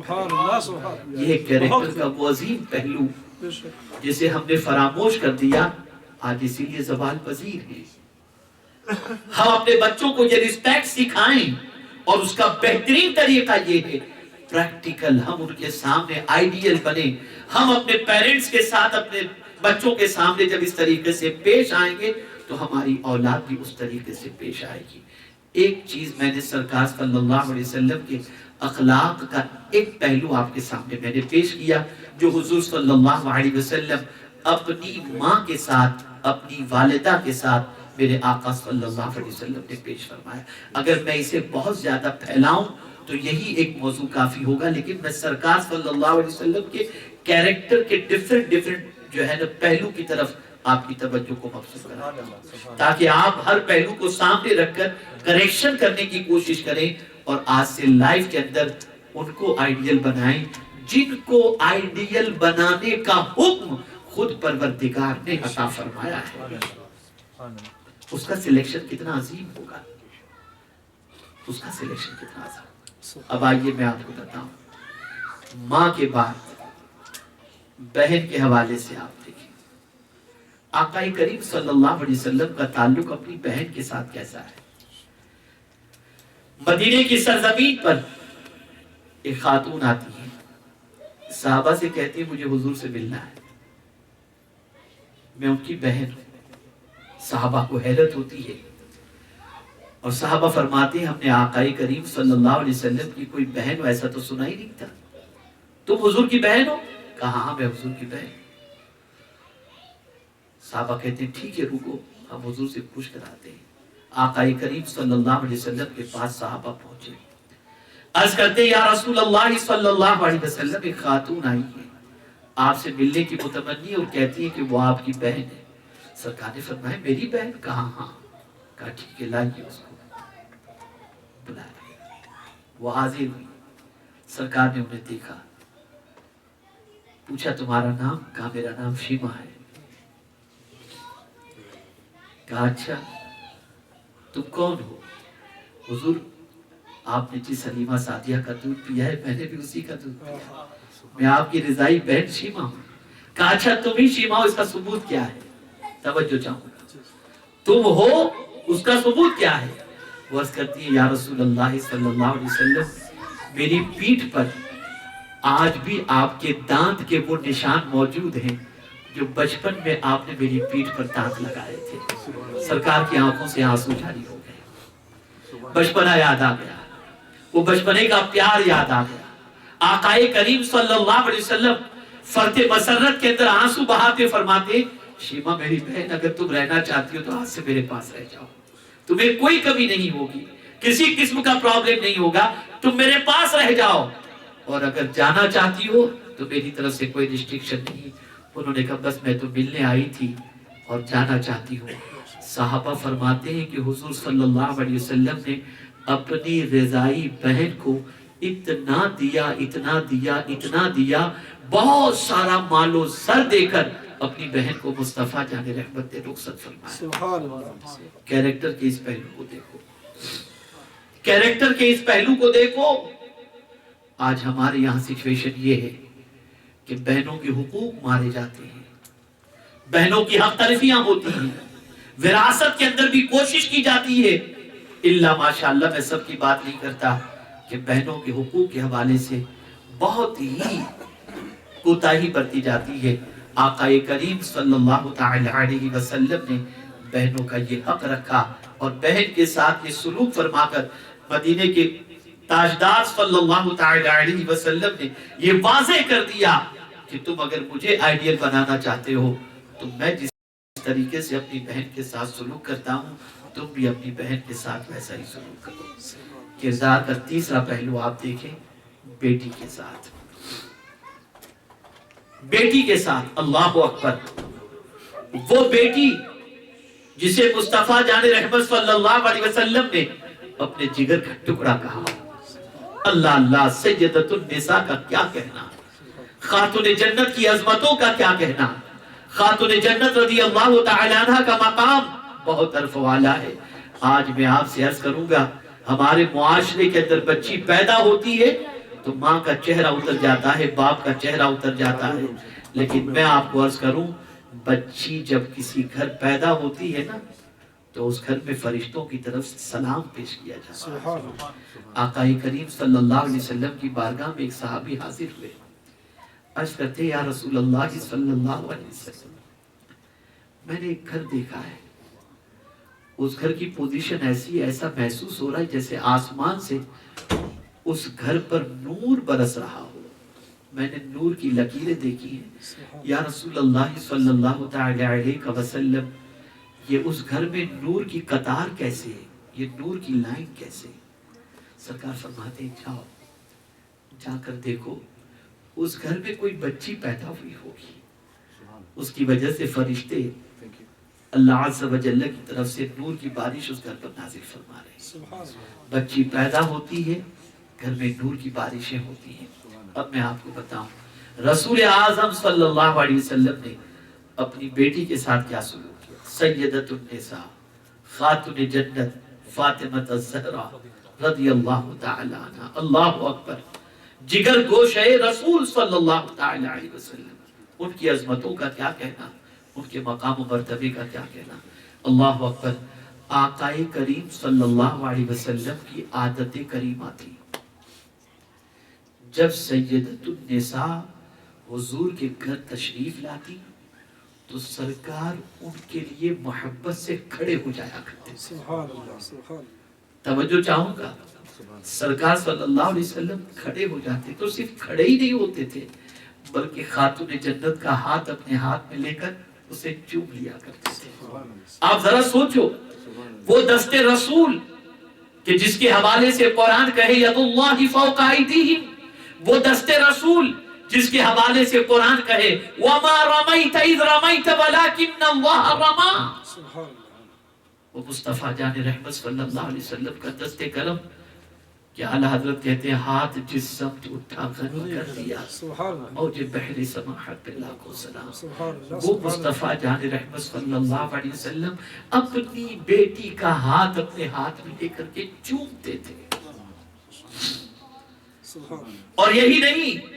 Speaker 1: یہ کیریکٹر کا وہ عظیم پہلو جسے ہم نے فراموش کر دیا، آج اسی لیے زوال پذیر ہے۔ ہم اپنے بچوں کو یہ رسپیکٹ سکھائیں، اور اس کا بہترین طریقہ یہ ہے پریکٹیکل، ہم ان کے سامنے آئیڈیل بنے۔ ہم اپنے پیرنٹس کے ساتھ اپنے بچوں کے سامنے جب اس طریقے سے پیش آئیں گے تو ہماری اولاد بھی اس طریقے سے پیش آئے گی۔ ایک چیز میں نے سرکار صلی اللہ علیہ وسلم کے اخلاق کا ایک پہلو آپ کے سامنے میں نے پیش کیا، جو حضور صلی اللہ علیہ وسلم اپنی ماں کے ساتھ، اپنی والدہ کے ساتھ میرے آقا صلی اللہ علیہ وسلم نے پیش فرمایا۔ اگر میں اسے بہت زیادہ پھیلاؤں تو یہی ایک موضوع کافی ہوگا، لیکن میں سرکار صلی اللہ علیہ وسلم کے کیریکٹر کے ڈیفرنٹ جو ہے نا پہلو کی طرف آپ کی توجہ کو مبذول کریں، تاکہ آپ ہر پہلو کو سامنے رکھ کر کریکشن کرنے کی کوشش کریں اور آج سے لائف کے اندر ان کو آئیڈیل بنائیں جن کو آئیڈیل بنانے کا حکم خود پروردگار نے عطا فرمایا ہے۔ اس کا سلیکشن کتنا عظیم ہوگا، اس کا سلیکشن کتنا عظیم۔ اب آئیے میں آپ کو بتاؤں، ماں کے بعد بہن کے حوالے سے آپ دیکھیں آقا کریم صلی اللہ علیہ وسلم کا تعلق اپنی بہن کے ساتھ کیسا ہے۔ مدینے کی سرزمین پر ایک خاتون آتی ہے، صحابہ سے کہتی ہے مجھے حضور سے ملنا ہے، میں ان کی بہن ہوں۔ صحابہ کو حیرت ہوتی ہے اور صحابہ فرماتے ہیں ہم نے آقا کریم صلی اللہ علیہ وسلم کی کوئی بہن ہو ایسا تو سنا ہی نہیں تھا، تم حضور کی بہن ہو؟ کہا ہاں میں حضور کی بہن۔ صحابہ کہتے ہیں ٹھیک ہے رکو، ہم حضور سے پوچھ کر آتے ہیں۔ آقا کریم صلی اللہ علیہ وسلم کے پاس صحابہ پہنچے، عرض کرتے ہیں یا رسول اللہ صلی اللہ علیہ وسلم، ایک خاتون آئی ہے آپ سے ملنے کی متمنی اور کہتی ہے کہ وہ آپ کی بہن ہے۔ سرکار نے فرمایا میری بہن؟ کہا ہاں۔ کہا ٹھیک ہے لائیے اس کو بلایا، وہ حاضر ہوئی۔ سرکار نے انہیں دیکھا، پوچھا تمہارا نام؟ کہا میرا نام شیما ہے۔ کہا اچھا تم کون ہو؟ حضور آپ نے جس حلیمہ سعدیہ کا دودھ پیا ہے میں نے بھی اسی کا دودھ پیا، میں آپ کی رضائی بہن شیما ہوں۔ کہا اچھا تم ہی شیما ہو، اس کا ثبوت کیا ہے؟ توجہ چاہوں گا، تم ہو اس کا ثبوت کیا ہے؟ وہ عرض کرتی ہے یا رسول اللہ صلی اللہ علیہ وسلم، میری پیٹھ پر آج بھی آپ کے دانت کے وہ نشان موجود ہیں جو بچپن میں آپ نے میری پیٹھ پر دانت لگائے تھے۔ سرکار کی آنکھوں سے آنسو جاری ہو گئے، بچپنا یاد آ گیا، وہ بچپنے کا پیار یاد آ گیا۔ آقا کریم صلی اللہ علیہ وسلم فرط مسرت کے اندر آنسو بہاتے فرماتے شیما میری بہن اگر تم رہنا چاہتی ہو تو آج سے میرے پاس رہ جاؤ، تمہیں کوئی کمی نہیں ہوگی، کسی قسم کا پرابلم نہیں ہوگا، تم میرے پاس رہ جاؤ، اور اگر جانا چاہتی ہو تو میری طرف سے کوئی ریسٹرکشن نہیں۔ انہوں نے کہا بس میں تو ملنے آئی تھی اور جانا چاہتی ہوں۔ صحابہ فرماتے ہیں کہ حضور صلی اللہ علیہ وسلم نے اپنی رضائی بہن کو اتنا دیا، اتنا دیا، اتنا دیا، بہت سارا مال و زر دے کر اپنی بہن کو مصطفیٰ جان رحمت رخصت فرمایا۔ کیریکٹر کے اس پہلو کو دیکھو، کیریکٹر کے اس پہلو کو دیکھو۔ آج ہمارے یہاں سچویشن یہ ہے کہ بہنوں کے حقوق مارے جاتے ہیں، بہنوں کی حق تلفیاں ہوتی ہیں، وراثت کے اندر بھی کوشش کی جاتی ہے، اللہ ماشاءاللہ میں سب کی بات نہیں کرتا کہ بہنوں کے حقوق کے حوالے سے بہت ہی کوتاہی برتی جاتی ہے۔ آقا کریم صلی اللہ تعالی علیہ وسلم نے بہنوں کا یہ حق رکھا اور بہن کے ساتھ یہ سلوک فرما کر مدینے کے تاجدار صلی اللہ تعالی علیہ وسلم نے یہ واضح کر دیا کہ تم اگر مجھے آئیڈیل بنانا چاہتے ہو تو میں جس طریقے سے اپنی بہن کے ساتھ سلوک کرتا ہوں تم بھی اپنی بہن کے ساتھ ویسا ہی سلوک کرو۔ کردار کا تیسرا پہلو آپ دیکھیں، بیٹی کے ساتھ، بیٹی کے ساتھ، اللہ اکبر، وہ بیٹی جسے مصطفیٰ جان رحمت صلی اللہ علیہ وسلم نے اپنے جگر کا ٹکڑا کہا، اللہ اللہ، سیدۃ النساء کا کیا کہنا، خاتون جنت کی عظمتوں کا کیا کہنا، خاتون جنت رضی اللہ تعالی عنہ کا مقام بہت عرف والا ہے۔ آج میں آپ سے عرض کروں گا، ہمارے معاشرے کے اندر بچی پیدا ہوتی ہے تو ماں کا چہرہ اتر جاتا ہے، باپ کا چہرہ اتر جاتا ہے، لیکن میں آپ کو عرض کروں، بچی جب کسی گھر پیدا ہوتی ہے نا تو اس گھر میں فرشتوں کی طرف سے سلام پیش کیا جاتا ہے۔ آقا کریم صلی اللہ علیہ وسلم کی بارگاہ میں ایک صحابی حاضر ہوئے، عرض کرتے یا رسول اللہ صلی اللہ علیہ وسلم، میں نے ایک گھر دیکھا ہے، اس گھر کی پوزیشن ایسی، ایسا محسوس ہو رہا ہے جیسے آسمان سے اس گھر پر نور برس رہا ہو، میں نے نور کی لکیریں دیکھی ہیں، یا رسول اللہ صلی اللہ تعالی علیہ وسلم، یہ اس گھر میں نور کی قطار کیسے ہے، یہ نور کی لائن کیسے؟ سرکار فرماتے ہیں جاؤ، جا کر دیکھو، اس گھر میں کوئی بچی پیدا ہوئی ہوگی، اس کی وجہ سے فرشتے اللہ عز و جل کی طرف سے نور کی بارش اس گھر پر نازل فرما رہے ہیں، بچی پیدا ہوتی ہے، گھر میں نور کی بارشیں ہوتی ہیں۔ اب میں آپ کو بتاؤں رسول اعظم صلی اللہ علیہ وسلم نے اپنی بیٹی کے ساتھ کیا سلوک کیا، سیدۃ النساء، خاتون جنت فاطمہ الزہرا رضی اللہ تعالی عنہ، اللہ اکبر، جگر گوش ہے رسول صلی اللہ تعالی علیہ وسلم، ان کی عظمتوں کا کیا کہنا، ان کے مقام و مرتبے کا کیا کہنا، اللہ اکبر۔ آقا کریم صلی اللہ علیہ وسلم کی عادت کریمہ تھی، جب سیدۃ النساء حضور کے گھر تشریف لاتی تو سرکار ان کے لیے محبت سے کھڑے ہو جایا کرتے۔ سبحان اللہ، سبحان اللہ، توجہ چاہوں گا، سرکار صلی اللہ علیہ وسلم کھڑے ہو جاتے تو صرف کھڑے ہی نہیں ہوتے تھے بلکہ خاتون جنت کا ہاتھ اپنے ہاتھ میں لے کر اسے چوم لیا کرتے تھے۔ آپ ذرا سوچو، وہ دست رسول کہ جس کے حوالے سے قرآن کہے ید اللہ فوق ایدیہم، وہ دست رسول جس کے حوالے سے قرآن کہے وَمَا رَمَيْتَ اِذْ رَمَيْتَ وَلَكِنَّ اللَّهَ رَمَا، وہ مصطفیٰ جان رحمت صلی اللہ علیہ وسلم کا دست کرم کہ اعلیٰ حضرت کہتے ہیں ہاتھ جس سمت اٹھا غنی کر دیا، موج بحر سماحت پہ لاکھوں سلام، وہ مصطفیٰ جان رحمت صلی اللہ علیہ وسلم اپنی بیٹی کا ہاتھ اپنے ہاتھ میں لے کر کے چومتے تھے۔ اور یہی نہیں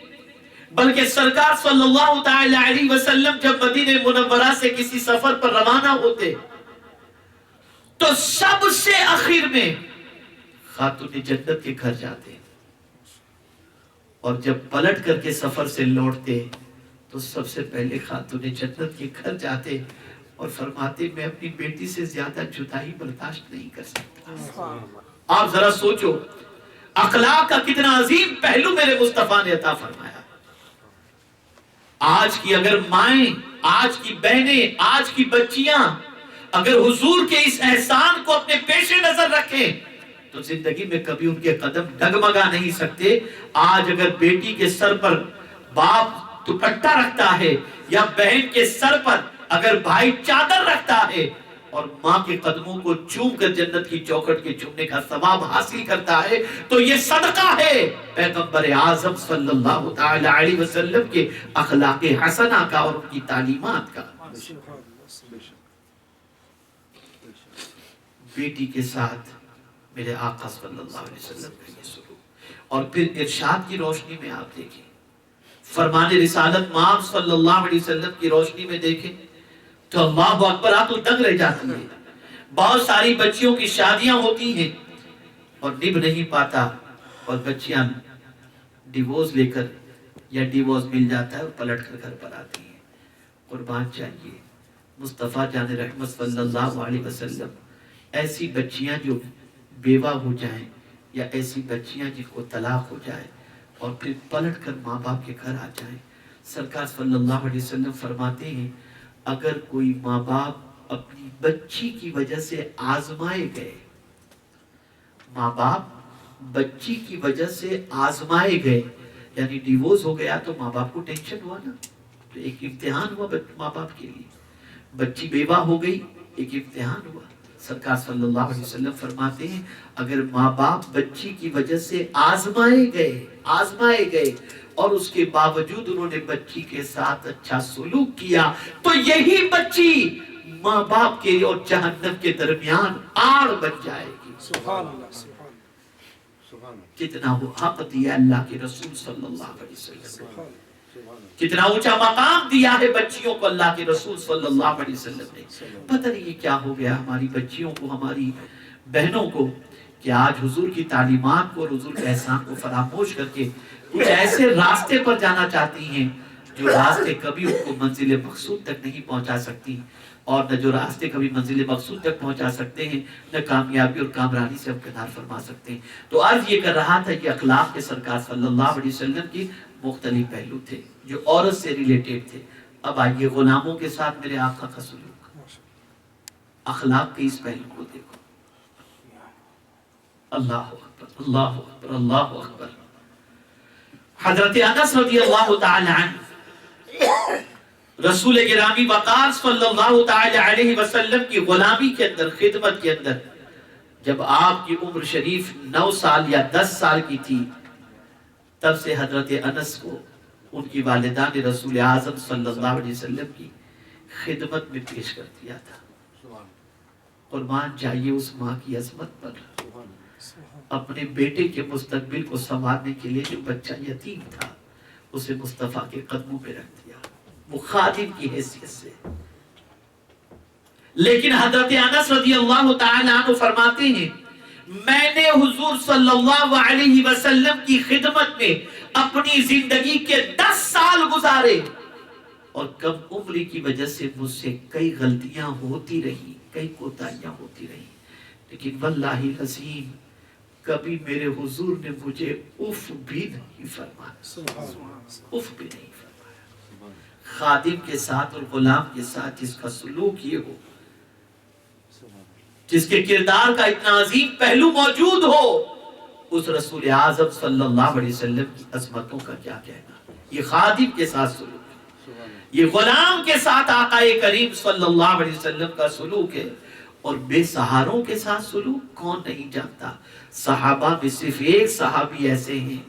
Speaker 1: بلکہ سرکار صلی اللہ تعالی علیہ وسلم جب مدینہ منورہ سے کسی سفر پر روانہ ہوتے تو سب سے آخر میں خاتون جنت کے گھر جاتے، اور جب پلٹ کر کے سفر سے لوٹتے تو سب سے پہلے خاتون جنت کے گھر جاتے اور فرماتے میں اپنی بیٹی سے زیادہ جدائی برداشت نہیں کر سکتا۔ آپ ذرا سوچو، اخلاق کا کتنا عظیم پہلو میرے مصطفیٰ نے عطا فرمایا۔ آج کی اگر مائیں، آج کی بہنیں، آج کی بچیاں اگر حضور کے اس احسان کو اپنے پیش نظر رکھیں تو زندگی میں کبھی ان کے قدم ڈگمگا نہیں سکتے۔ آج اگر بیٹی کے سر پر باپ دوپٹہ رکھتا ہے یا بہن کے سر پر اگر بھائی چادر رکھتا ہے اور ماں کے قدموں کو چوم کر جنت کی چوکھٹ کے چومنے کا ثواب حاصل کرتا ہے تو یہ صدقہ ہے پیغمبر اعظم صلی اللہ تعالی علیہ وسلم کے اخلاق حسنہ کا اور ان کی تعلیمات کا۔ بیٹی کے ساتھ میرے آقا صلی اللہ علیہ وسلم کا یہ سلوک، اور پھر ارشاد کی روشنی میں آپ دیکھیں، فرمان رسالت مآب صلی اللہ علیہ وسلم کی روشنی میں دیکھیں تو اللہ اکبر، عقل دنگ رہ جاتی ہے۔ بہت ساری بچیوں کی شادیاں ہوتی ہیں اور نبھ نہیں پاتا، اور بچیاں ڈیوورس لے کر یا ڈیوورس مل جاتا ہے اور پلٹ کر گھر پر آتی ہیں۔ قربان چاہیے مصطفیٰ جان رحمت صلی اللہ علیہ وسلم ایسی بچیاں جو بیوہ ہو جائیں یا ایسی بچیاں جن کو طلاق ہو جائے اور پھر پلٹ کر ماں باپ کے گھر آ جائیں، سرکار صلی اللہ علیہ وسلم فرماتے ہیں اگر کوئی ماں باپ اپنی بچی کی وجہ سے آزمائے گئے، ماں باپ بچی کی وجہ سے آزمائے گئے، یعنی ڈیوورس ہو گیا تو ماں باپ کو ٹینشن ہوا نا، تو ایک امتحان ہوا ماں باپ کے لیے، بچی بیوہ ہو گئی ایک امتحان ہوا۔ سرکار صلی اللہ علیہ وسلم فرماتے ہیں اگر ماں باپ بچی کی وجہ سے آزمائے گئے اور اس کے باوجود انہوں نے بچی کے ساتھ اچھا سلوک کیا تو یہی بچی ماں باپ کے اور جہنم کے درمیان آڑ بن جائے گی۔
Speaker 2: سبحان اللہ، سبحان اللہ،
Speaker 1: کتنا وہ حق دیا اللہ کے رسول صلی اللہ علیہ وسلم،
Speaker 2: سبحان اللہ،
Speaker 1: کتنا اونچا مقام دیا ہے بچیوں کو اللہ کے رسول صلی اللہ علیہ وسلم نے۔ پتہ نہیں یہ کیا ہو گیا ہماری بچیوں کو، ہماری بہنوں کو، کہ آج حضور کی تعلیمات کو اور حضور کے احسان کو فراموش کر کے کچھ ایسے راستے پر جانا چاہتی ہیں جو راستے کبھی ان کو منزل مقصود تک نہیں پہنچا سکتی، اور نہ جو راستے کبھی منزل مقصود تک پہنچا سکتے ہیں نہ کامیابی اور کامرانی سے ہمکنار فرما سکتے ہیں۔ تو عرض یہ کر رہا تھا کہ اخلاق کے سرکار صلی اللہ علیہ وسلم کی مختلف پہلو تھے جو عورت سے ریلیٹڈ تھے۔ اب آئیے غلاموں کے ساتھ میرے آقا کا سلوک، اخلاق کے اس پہلو کو دیکھو۔ اللہ اکبر، اللہ اکبر، اللہ اکبر۔ حضرت انس رضی اللہ تعالی عنہ رسول گرامی وقار صلی اللہ تعالی علیہ وسلم کی غلامی کے اندر، خدمت کے اندر، جب آپ کی عمر شریف 9 سال یا 10 سال کی تھی تب سے حضرت انس کو ان کی والدہ نے رسول اعظم صلی اللہ علیہ وسلم کی خدمت میں پیش کر دیا تھا۔ قربان جائیے اس ماں کی عظمت پر، اپنے بیٹے کے مستقبل کو سنوارنے کے لیے جو بچہ یتیم تھا اسے مصطفیٰ کے قدموں پہ رکھ دیا، وہ خادم کی حیثیت سے۔ لیکن حضرت انس رضی اللہ تعالی عنہ فرماتے ہیں میں نے حضور صلی اللہ علیہ وسلم کی خدمت میں اپنی زندگی کے 10 سال گزارے، اور کم عمری کی وجہ سے مجھ سے کئی غلطیاں ہوتی رہی، کئی کوتاہیاں ہوتی رہی، لیکن واللہ العظیم کبھی میرے حضور نے مجھے اف بھی نہیں فرمایا، اف بھی نہیں فرمایا۔ خادم کے ساتھ اور غلام کے ساتھ جس کا سلوک یہ ہو، جس کے کردار کا اتنا عظیم پہلو موجود ہو، اس رسول اعظم صلی اللہ علیہ وسلم کی عظمتوں کا کیا کہنا۔ یہ خادم کے ساتھ سلوک ہے، یہ غلام کے ساتھ آقا کریم صلی اللہ علیہ وسلم کا سلوک ہے، اور بے سہاروں کے ساتھ سلوک کون نہیں جانتا۔ صحابہ میں صرف ایک صحابی ایسے ہیں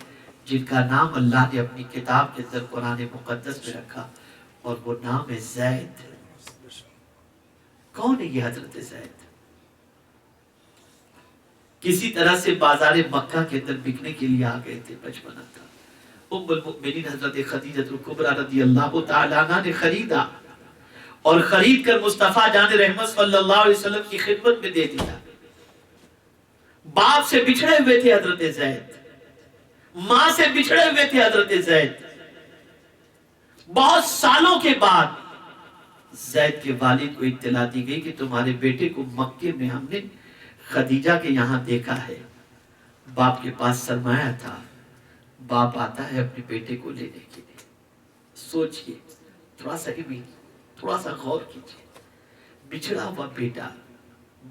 Speaker 1: جن کا نام اللہ نے اپنی کتاب کے اندر قرآن مقدس میں رکھا، اور وہ نام ہے زید۔ کون ہے یہ حضرت زید؟ کسی طرح سے بازار مکہ کے اندر بکنے کے لیے آ گئے تھے، بچپنا تھا۔ ام المؤمنین حضرت خدیجہ الکبریٰ رضی اللہ تعالی عنہا نے خریدا، اور خرید کر مصطفیٰ جان رحمت صلی اللہ علیہ وسلم کی خدمت میں دے دیا۔ باپ سے بچھڑے ہوئے تھے حضرت زید، ماں سے بچھڑے ہوئے تھے حضرت زید۔ بہت سالوں کے بعد زید کے والد کو اطلاع دی گئی کہ تمہارے بیٹے کو مکے میں ہم نے خدیجہ کے یہاں دیکھا ہے۔ باپ کے پاس سرمایہ تھا، باپ آتا ہے اپنے بیٹے کو لینے کے لیے۔ سوچئے، تھوڑا سا غور کیجئے، بچھڑا ہوا بیٹا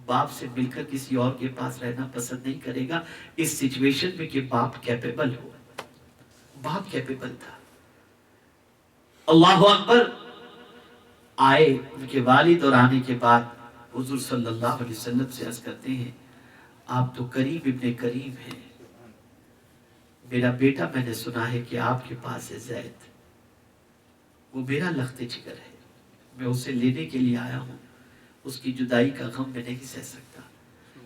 Speaker 1: باپ سے مل کر کسی اور کے پاس رہنا پسند نہیں کرے گا اس سچویشن میں کہ باپ کیپیبل ہو۔ باپ کیپیبل تھا۔ اللہ اکبر۔ آئے ان کے والد، اور آنے کے بعد حضور صلی اللہ علیہ وسلم سے عرض کرتے ہیں آپ تو کریم ابن کریم ہیں، میرا بیٹا میں نے سنا ہے کہ آپ کے پاس ہے زید، وہ میرا لخت جگر ہے، میں اسے لینے کے لیے آیا ہوں، اس کی جدائی کا غم میں نہیں سہ سکتا۔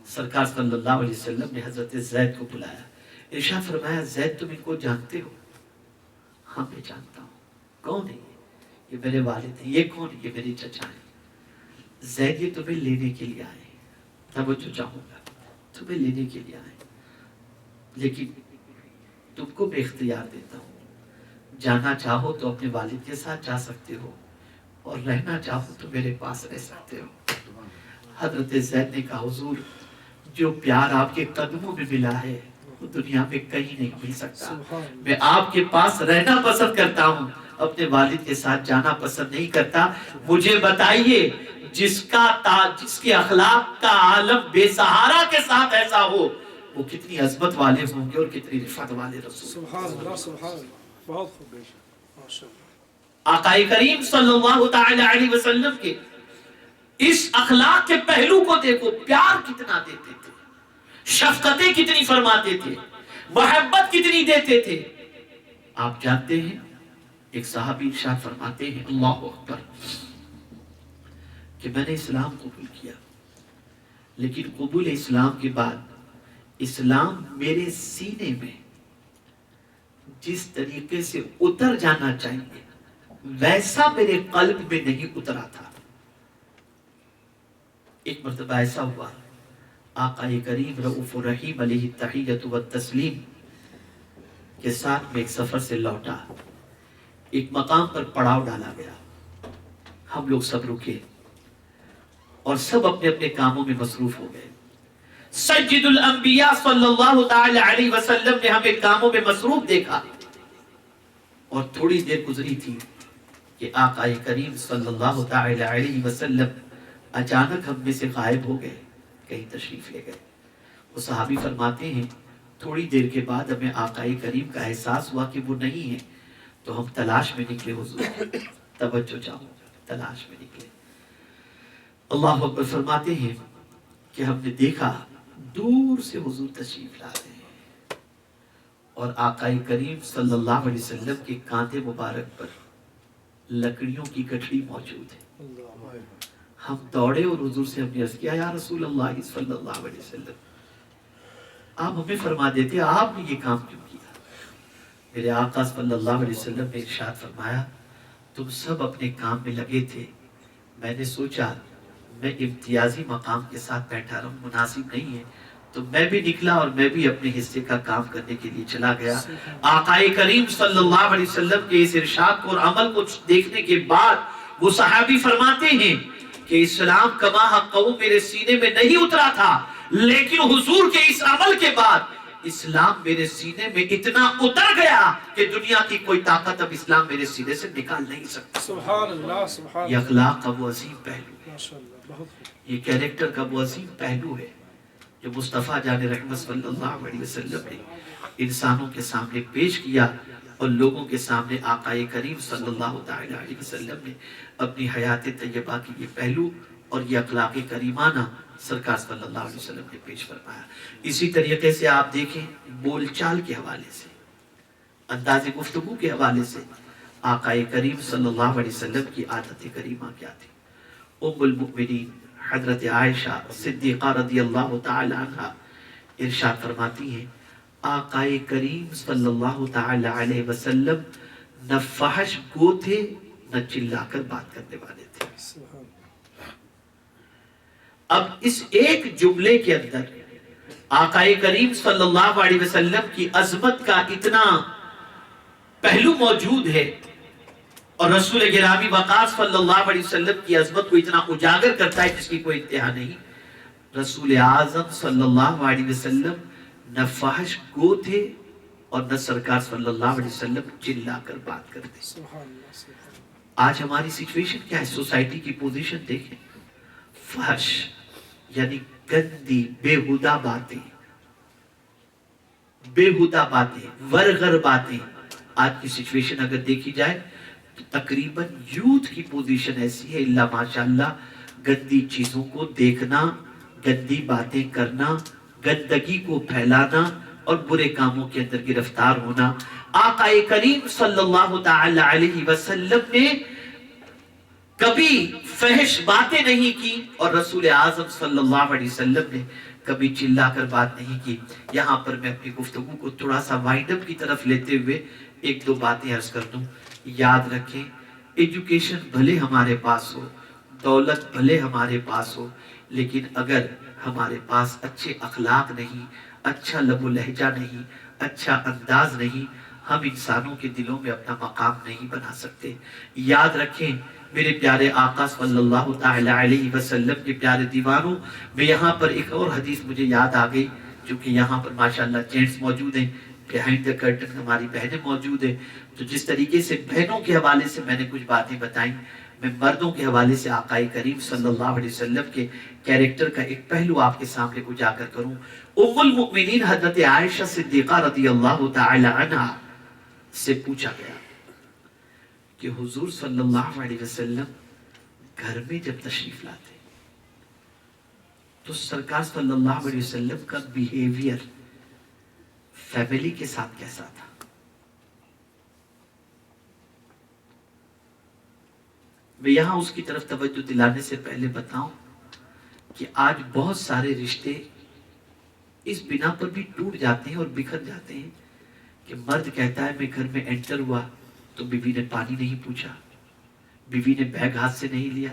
Speaker 1: سرکار صلی اللہ علیہ وسلم نے حضرت زید کو بلایا، ارشاد فرمایا زید تم ان کو جانتے ہو؟ ہاں میں جانتا ہوں۔ کون ہے یہ میرے والد ہیں۔ یہ کون ہے؟ یہ میرے چچا ہیں۔ زید یہ تمہیں لینے کے لیے آئے ہیں۔ توجہ چاہوں گا، تمہیں لینے کے لیے آئے، لیکن تم کو میں اختیار دیتا ہوں، جانا چاہو تو اپنے والد کے ساتھ جا سکتے ہو، اور رہنا چاہو تو میرے پاس رہ سکتے ہو۔ حضرت زید نے کہا حضور جو پیار آپ کے قدموں میں ملا ہے وہ دنیا میں کہیں نہیں مل سکتا، میں آپ کے پاس رہنا پسند کرتا ہوں، اپنے والد کے ساتھ جانا پسند نہیں کرتا۔ مجھے بتائیے جس کے اخلاق کا عالم بے سہارا کے ساتھ ایسا ہو وہ کتنی عظمت والے ہوں گے اور کتنی رفعت والے رسول۔
Speaker 2: سبحان اللہ سبحان اللہ، بہت خوب بے شک، ماشاء اللہ۔
Speaker 1: آقا کریم صلی اللہ تعالی علیہ وسلم کے اس اخلاق کے پہلو کو دیکھو، پیار کتنا دیتے تھے، شفقتیں کتنی فرماتے تھے، محبت کتنی دیتے تھے۔ آپ جانتے ہیں ایک صحابی ارشاد فرماتے ہیں اللہ اکبر کہ میں نے اسلام قبول کیا، لیکن قبول اسلام کے بعد اسلام میرے سینے میں جس طریقے سے اتر جانا چاہیے ویسا میرے قلب میں نہیں اترا تھا۔ ایک مرتبہ ایسا ہوا آقا کریم رؤوف الرحیم علیہ التحیۃ والتسلیم کے ساتھ میں ایک سفر سے لوٹا، ایک مقام پر پڑاؤ ڈالا گیا، ہم لوگ سب رکے اور سب اپنے اپنے کاموں میں مصروف ہو گئے۔ سید الانبیاء صلی اللہ تعالی علیہ وسلم نے ہمیں کاموں میں مصروف دیکھا، اور تھوڑی دیر گزری تھی کہ آقا کریم صلی اللہ تعالی علیہ وسلم اچانک ہم میں سے غائب ہو گئے، کہیں تشریف لے گئے۔ وہ صحابی فرماتے ہیں تھوڑی دیر کے بعد ہمیں آقا کریم کا احساس ہوا کہ وہ نہیں ہے، تو ہم تلاش میں نکلے حضور، توجہ چاہوں، تلاش میں نکلے۔ اللہ اکبر فرماتے ہیں کہ ہم نے دیکھا دور سے حضور تشریف لا رہے ہیں، اور آقا کریم صلی اللہ علیہ وسلم کے کاندھے مبارک پر لکڑیوں کی گٹھڑی موجود ہے۔ ہم دوڑے اور حضور سے ہم نے عرض کیا یا رسول اللہ صلی اللہ علیہ وسلم آپ ہمیں فرما دیتے آپ نے یہ کام کیوں کیا؟ میرے آقا صلی اللہ علیہ وسلم نے ارشاد فرمایا تم سب اپنے کام میں لگے تھے، میں نے سوچا میں امتیازی مقام کے ساتھ بیٹھا رہوں مناسب نہیں ہے، تو میں بھی نکلا اور میں بھی اپنے حصے کا کام کرنے کے لیے چلا گیا۔ آقا کریم صلی اللہ علیہ وسلم کے اس ارشاد کو اور عمل کو دیکھنے کے بعد وہ صحابی فرماتے ہیں کہ اسلام کما حق میرے سینے میں نہیں اترا تھا، لیکن حضور کے اس عمل کے بعد اسلام میرے سینے میں اتنا اتر گیا کہ دنیا کی کوئی طاقت اب اسلام میرے سینے سے نکال نہیں سکتا۔
Speaker 2: سبحان اللہ سبحان
Speaker 1: یہ اخلاق کا وہ عظیم پہلو ہے،
Speaker 2: ماشاء اللہ، بہت خوب۔
Speaker 1: یہ کیریکٹر کا وہ عظیم پہلو ہے جو مصطفیٰ جان رحمت صلی اللہ علیہ وسلم نے انسانوں کے سامنے پیش کیا، اور لوگوں کے سامنے آقا کریم صلی اللہ تعالی علیہ وسلم نے اپنی حیات طیبہ کی یہ پہلو اور یہ اخلاق کریمانہ سرکار صلی اللہ علیہ وسلم نے پیش فرمایا۔ اسی طریقے سے آپ دیکھیں بول چال کے حوالے سے، انداز گفتگو کے حوالے سے آقا کریم صلی اللہ علیہ وسلم کی عادت کریمہ کیا تھی۔ ام المؤمنین حضرت عائشہ صدیقہ رضی اللہ تعالی عنہ ارشاد فرماتی ہیں آقا کریم صلی اللہ تعالی علیہ وسلم نہ فحش گو تھے نہ چلا کر بات کرنے والے تھے۔ اب اس ایک جملے کے اندر آقا کریم صلی اللہ علیہ وسلم کی عظمت کا اتنا پہلو موجود ہے، اور رسول گرامی وقار صلی اللہ علیہ وسلم کی عظمت کو اتنا اجاگر کرتا ہے جس کی کوئی انتہا نہیں۔ رسول اعظم صلی اللہ علیہ وسلم نہ فحش گو تھے اور نہ سرکار صلی اللہ علیہ وسلم چلا کر بات کرتے۔ آج ہماری سچویشن کیا ہے؟ سوسائٹی کی پوزیشن دیکھیں، فحش یعنی گندی بےہودہ باتیں، بےہودہ باتیں، ورغر باتیں۔ آج کی سچویشن اگر دیکھی جائے تو تقریباً یوتھ کی پوزیشن ایسی ہے، اللہ ماشاءاللہ گندی چیزوں کو دیکھنا، گندی باتیں کرنا، گندگی کو پھیلانا اور برے کاموں کے اندر گرفتار ہونا۔ آقا کریم صلی اللہ تعالی علیہ وسلم نے کبھی فحش باتیں نہیں کی، اور رسول اعظم صلی اللہ علیہ وسلم نے کبھی چلا کر بات نہیں کی۔ یہاں پر میں اپنی گفتگو کو تھوڑا سا وائنڈ اپ کی طرف لیتے ہوئے ایک دو باتیں عرض کر دوں۔ یاد رکھیں ایجوکیشن بھلے ہمارے پاس ہو، دولت بھلے ہمارے پاس ہو، لیکن اگر ہمارے پاس اچھے اخلاق نہیں، اچھا لب و لہجہ نہیں، اچھا انداز نہیں، ہم انسانوں کے دلوں میں اپنا مقام نہیں بنا سکتے۔ یاد رکھیں میرے پیارے آقا صلی اللہ تعالی علیہ وسلم کے پیارے دیوانوں، میں یہاں پر ایک اور حدیث مجھے یاد آ گئی، چونکہ یہاں پر ماشاءاللہ جینٹس موجود ہیں، بیہائنڈ دا کرٹن ہماری بہنیں موجود ہیں، تو جس طریقے سے بہنوں کے حوالے سے میں نے کچھ باتیں بتائیں، میں مردوں کے حوالے سے آقا کریم صلی اللہ علیہ وسلم کے کیریکٹر کا ایک پہلو آپ کے سامنے اجاگر کروں۔ ام المؤمنین حضرت عائشہ صدیقہ رضی اللہ تعالی عنہ سے پوچھا گیا کہ حضور صلی اللہ علیہ وسلم گھر میں جب تشریف لاتے تو سرکار صلی اللہ علیہ وسلم کا بیہیویئر فیملی کے ساتھ کیسا تھا؟ میں یہاں اس کی طرف توجہ دلانے سے پہلے بتاؤں کہ آج بہت سارے رشتے اس بنا پر بھی ٹوٹ جاتے ہیں اور بکھر جاتے ہیں کہ مرد کہتا ہے میں گھر میں انٹر ہوا تو بیوی نے پانی نہیں پوچھا، بیوی نے بیگ ہاتھ سے نہیں لیا،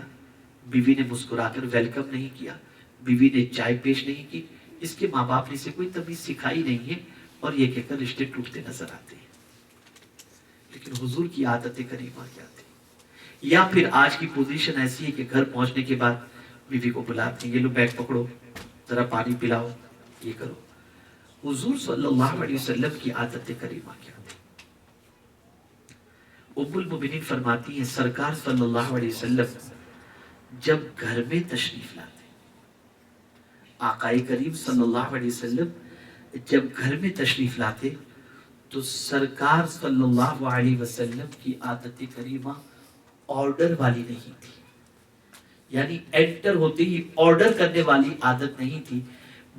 Speaker 1: بیوی نے مسکرا کر ویلکم نہیں کیا، بیوی نے چائے پیش نہیں کی، اس کے ماں باپ نے اسے کوئی تمیز سکھائی نہیں ہے، اور یہ کہہ کر رشتے ٹوٹتے نظر آتے ہیں۔ لیکن حضور کی عادت کریمہ کیا تھی؟ یا پھر آج کی پوزیشن ایسی ہے کہ گھر پہنچنے کے بعد بیوی کو بلاتے ہیں، یہ لو بیگ پکڑو، ذرا پانی پلاؤ، یہ کرو۔ حضور صلی اللہ علیہ وسلم کی عادت کریمہ کیا تھی؟ ام المؤمنین فرماتی ہیں سرکار صلی اللہ علیہ وسلم جب گھر میں تشریف لاتے، آقا کریم صلی اللہ علیہ وسلم جب گھر میں تشریف لاتے تو سرکار صلی اللہ علیہ وسلم کی عادت کریمہ آرڈر والی نہیں تھی، یعنی انٹر ہوتے ہی آرڈر کرنے والی عادت نہیں تھی،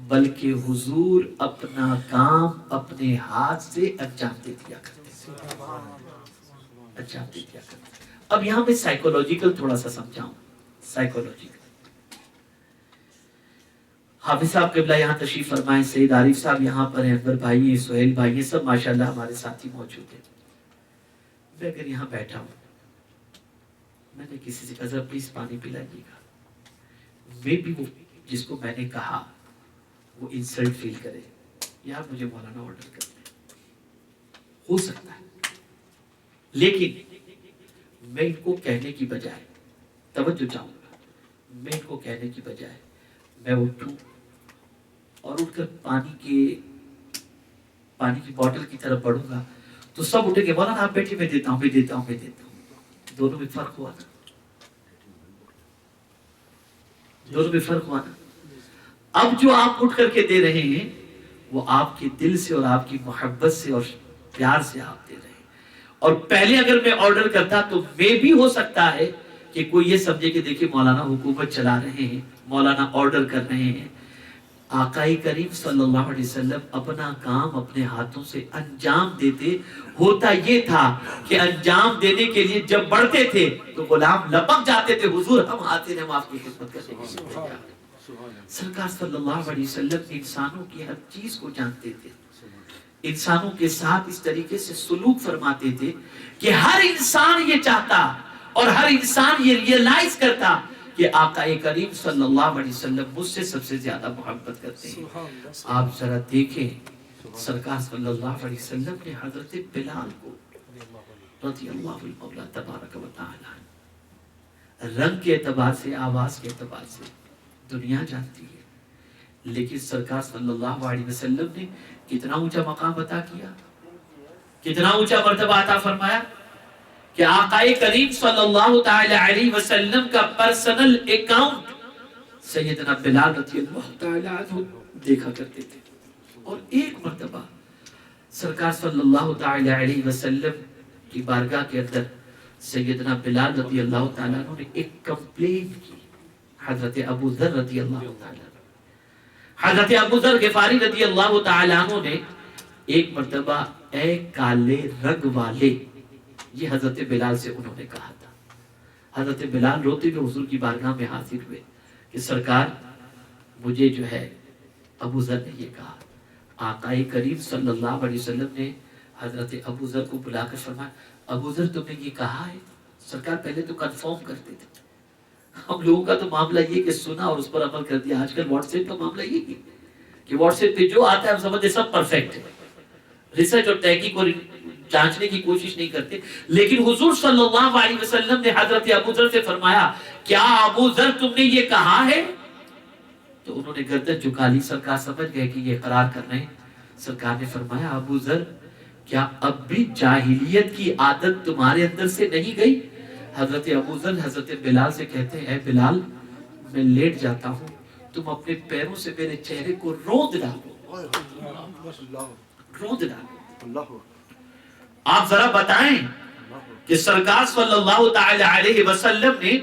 Speaker 1: بلکہ حضور اپنا کام اپنے ہاتھ سے انجام دے دیا کرتے تھے۔ اب یہاں میں سائیکولوجیکل تھوڑا سا سمجھاؤں، سائیکولوجیکل۔ حافظ صاحب قبلہ یہاں تشریف فرمائیں، سید عارف صاحب یہاں پر ہیں، انور بھائی ہیں، سہیل بھائی ہیں، سب ماشاءاللہ ہمارے ساتھی موجود ہیں۔ میں اگر یہاں بیٹھا ہوں، میں نے کسی سے کہا ذرا پلیز پانی پلائیے گا، میں بھی وہ جس کو میں نے کہا وہ انسلٹ فیل کرے، یار مجھے مولانا آرڈر کر دیں، ہو سکتا ہے، لیکن میں ان کو کہنے کی بجائے توجہ چاہوں گا، میں ان کو کہنے کی بجائے میں اٹھوں اور اٹھ کر پانی کی بوتل کی طرف بڑھوں گا تو سب اٹھیں گے، مولانا آپ بیٹھے، میں دیتا ہوں۔ دونوں میں فرق ہوا نا؟ اب جو آپ اٹھ کر کے دے رہے ہیں وہ آپ کے دل سے اور آپ کی محبت سے اور پیار سے آپ دے رہے ہیں، اور پہلے اگر میں آرڈر کرتا تو میں بھی ہو سکتا ہے کہ کوئی یہ سمجھے کہ دیکھیں مولانا حکومت چلا رہے ہیں، مولانا آرڈر کر رہے ہیں۔ آقا کریم صلی اللہ علیہ وسلم اپنا کام اپنے ہاتھوں سے انجام دیتے، ہوتا یہ تھا کہ انجام دینے کے لیے جب بڑھتے تھے تو غلام لپک جاتے تھے، حضور ہم آتے ہیں، ہم آپ کی خدمت کرنے کے لیے تیار ہیں۔ سرکار صلی اللہ علیہ وسلم انسانوں کی ہر چیز کو جانتے تھے، انسانوں کے ساتھ اس طریقے سے سلوک فرماتے تھے کہ ہر انسان یہ چاہتا اور ہر انسان یہ ریئلائز کرتا کہ آقا کریم صلی اللہ علیہ وسلم مجھ سے سب سے زیادہ محبت کرتے ہیں۔ آپ ذرا دیکھیں سرکار صلی اللہ علیہ وسلم نے حضرت بلال کو رضی اللہ المولا تبارک و تعالی رنگ کے اعتبار سے، آواز کے اعتبار سے دنیا جانتی ہے، لیکن سرکار صلی اللہ علیہ وسلم نے کتنا اونچا مقام عطا کیا، کتنا اونچا مرتبہ عطا فرمایا کہ آقا کریم صلی اللہ تعالی علیہ وسلم کا پرسنل اکاؤنٹ سیدنا بلال رضی اللہ تعالی عنہ دیکھا کرتے تھے، اور ایک مرتبہ سرکار صلی اللہ تعالی علیہ وسلم کی بارگاہ کے اندر سیدنا بلال رضی اللہ تعالی عنہ نے ایک کمپلین کی، حضرت ابو ذر رضی اللہ تعالی عنہ، حضرت ابو ذر غفاری رضی اللہ تعالی عنہ نے ایک مرتبہ اے کالے رنگ والے، یہ حضرت بلال سے انہوں نے کہا تھا۔ حضرت بلال روتے ہوئے حضور کی بارگاہ میں حاضر ہوئے کہ سرکار مجھے جو ہے ابو ذر نے یہ کہا۔ آقا کریم صلی اللہ علیہ وسلم نے حضرت ابو ذر کو بلا کر فرمایا ابو ذر تم نے یہ کہا ہے؟ سرکار پہلے تو کنفرم کرتے تھے، ہم لوگوں کا تو معاملہ یہ کہ سنا اور اس پر عمل کر دیا. آج کل واٹس ایپ کا معاملہ یہ ہے کہ واٹس ایپ پہ جو آتا ہے ہم سمجھتے سب پرفیکٹ ہے. ریسرچ اور تحقیق اور جانچنے کی کوشش نہیں کرتے. لیکن حضور صلی اللہ علیہ وسلم نے حضرت ابو ذر سے فرمایا کیا ابو ذر تم نے یہ کہا ہے؟ تو انہوں نے گردن جھکا لی. سرکار سمجھ گئے کہ یہ اقرار کر رہے ہیں. سرکار نے فرمایا ابو ذر کیا اب بھی جاہلیت کی عادت تمہارے اندر سے نہیں گئی؟ حضرت ابو ذر حضرت بلال سے کہتے ہیں اے بلال میں لیٹ جاتا ہوں تم اپنے پیروں سے میرے چہرے کو روند ڈالو. روند ڈالو. آپ ذرا بتائیں کہ سرکار صلی اللہ تعالی علیہ وسلم نے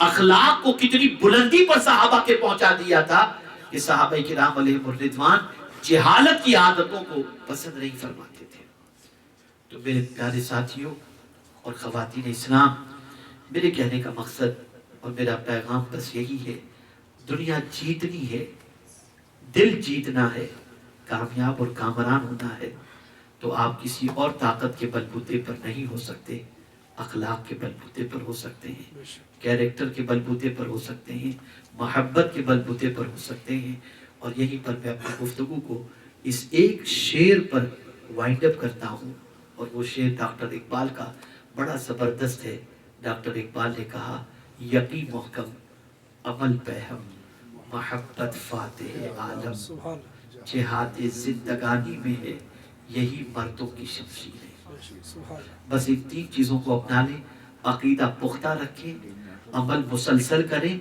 Speaker 1: اخلاق کو کتنی بلندی پر صحابہ کے پہنچا دیا تھا کہ صحابہ کرام علیہم الرضوان جہالت کی عادتوں کو پسند نہیں فرماتے تھے. تو میرے پیارے ساتھیوں اور خواتین اسلام، میرے کہنے کا مقصد اور میرا پیغام بس یہی ہے، دنیا جیتنی ہے، دل جیتنا ہے، کامیاب اور کامران ہونا ہے تو آپ کسی اور طاقت کے بلبوتے پر نہیں ہو سکتے، اخلاق کے بلبوتے پر ہو سکتے ہیں، کیریکٹر کے بلبوتے پر ہو سکتے ہیں، محبت کے بلبوتے پر ہو سکتے ہیں. اور یہیں پر میں اپنی گفتگو کو اس ایک شعر پر وائنڈ اپ کرتا ہوں، اور وہ شعر ڈاکٹر اقبال کا بڑا زبردست ہے. ڈاکٹر اقبال نے کہا یقین محکم عمل پہم محبت فاتح عالم، جہاد زندگانی میں ہے یہی مردوں کی شمشیر ہے. بس ان تین چیزوں کو اپنا لیں، عقیدہ پختہ رکھیں، عمل مسلسل کریں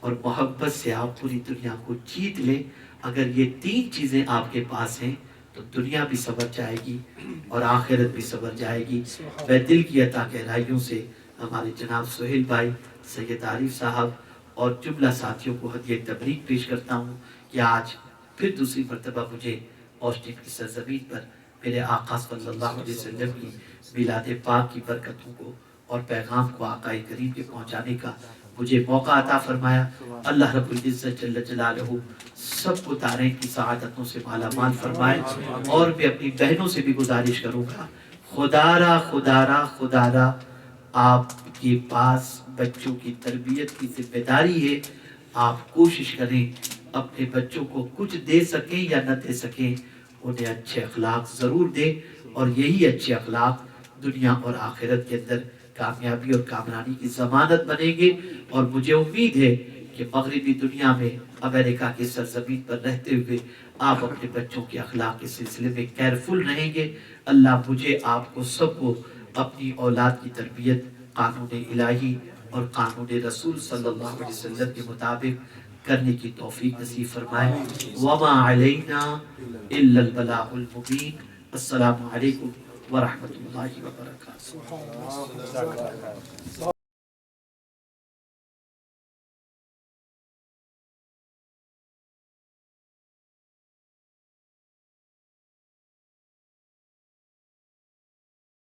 Speaker 1: اور محبت سے آپ پوری دنیا کو جیت لیں. اگر یہ تین چیزیں آپ کے پاس ہیں تو دنیا بھی سنور جائے گی اور آخرت بھی سنور جائے گی. میں دل کی عطا گہرائیوں سے ہمارے جناب سہیل بھائی، سید عارف صاحب اور جملہ ساتھیوں کو ہدیہ تبریک پیش کرتا ہوں کہ آج پھر دوسری مرتبہ مجھے آسٹن کی سرزمین پر میرے آقا صلی اللہ علیہ وسلم کی میلاد پاک کی برکتوں کو اور پیغام کو آقا کریم کے پہنچانے کا مجھے موقع عطا فرمایا. اللہ رب العزت جل جلالہ سب کو دارین کی سعادتوں سے مالا مال فرمائے. اور میں اپنی بہنوں سے بھی گزارش کروں گا، خدارا آپ کے پاس بچوں کی تربیت کی ذمہ داری ہے. آپ کوشش کریں اپنے بچوں کو کچھ دے سکیں یا نہ دے سکیں، انہیں اچھے اخلاق ضرور دیں، اور یہی اچھے اخلاق دنیا اور آخرت کے اندر کامیابی اور کامرانی کی ضمانت بنیں گے. اور مجھے امید ہے کہ مغربی دنیا میں امریکہ کی سرزمین پر رہتے ہوئے آپ اپنے بچوں کے اخلاق کے سلسلے میں کیئرفل رہیں گے. اللہ مجھے آپ کو سب کو اپنی اولاد کی تربیت قانون الہی اور قانون رسول صلی اللہ علیہ وسلم کے مطابق کرنے کی توفیق نصیب فرمائے. وما علینا الا البلاغ المبین. السلام علیکم ورحمۃ اللہ وبرکاتہ.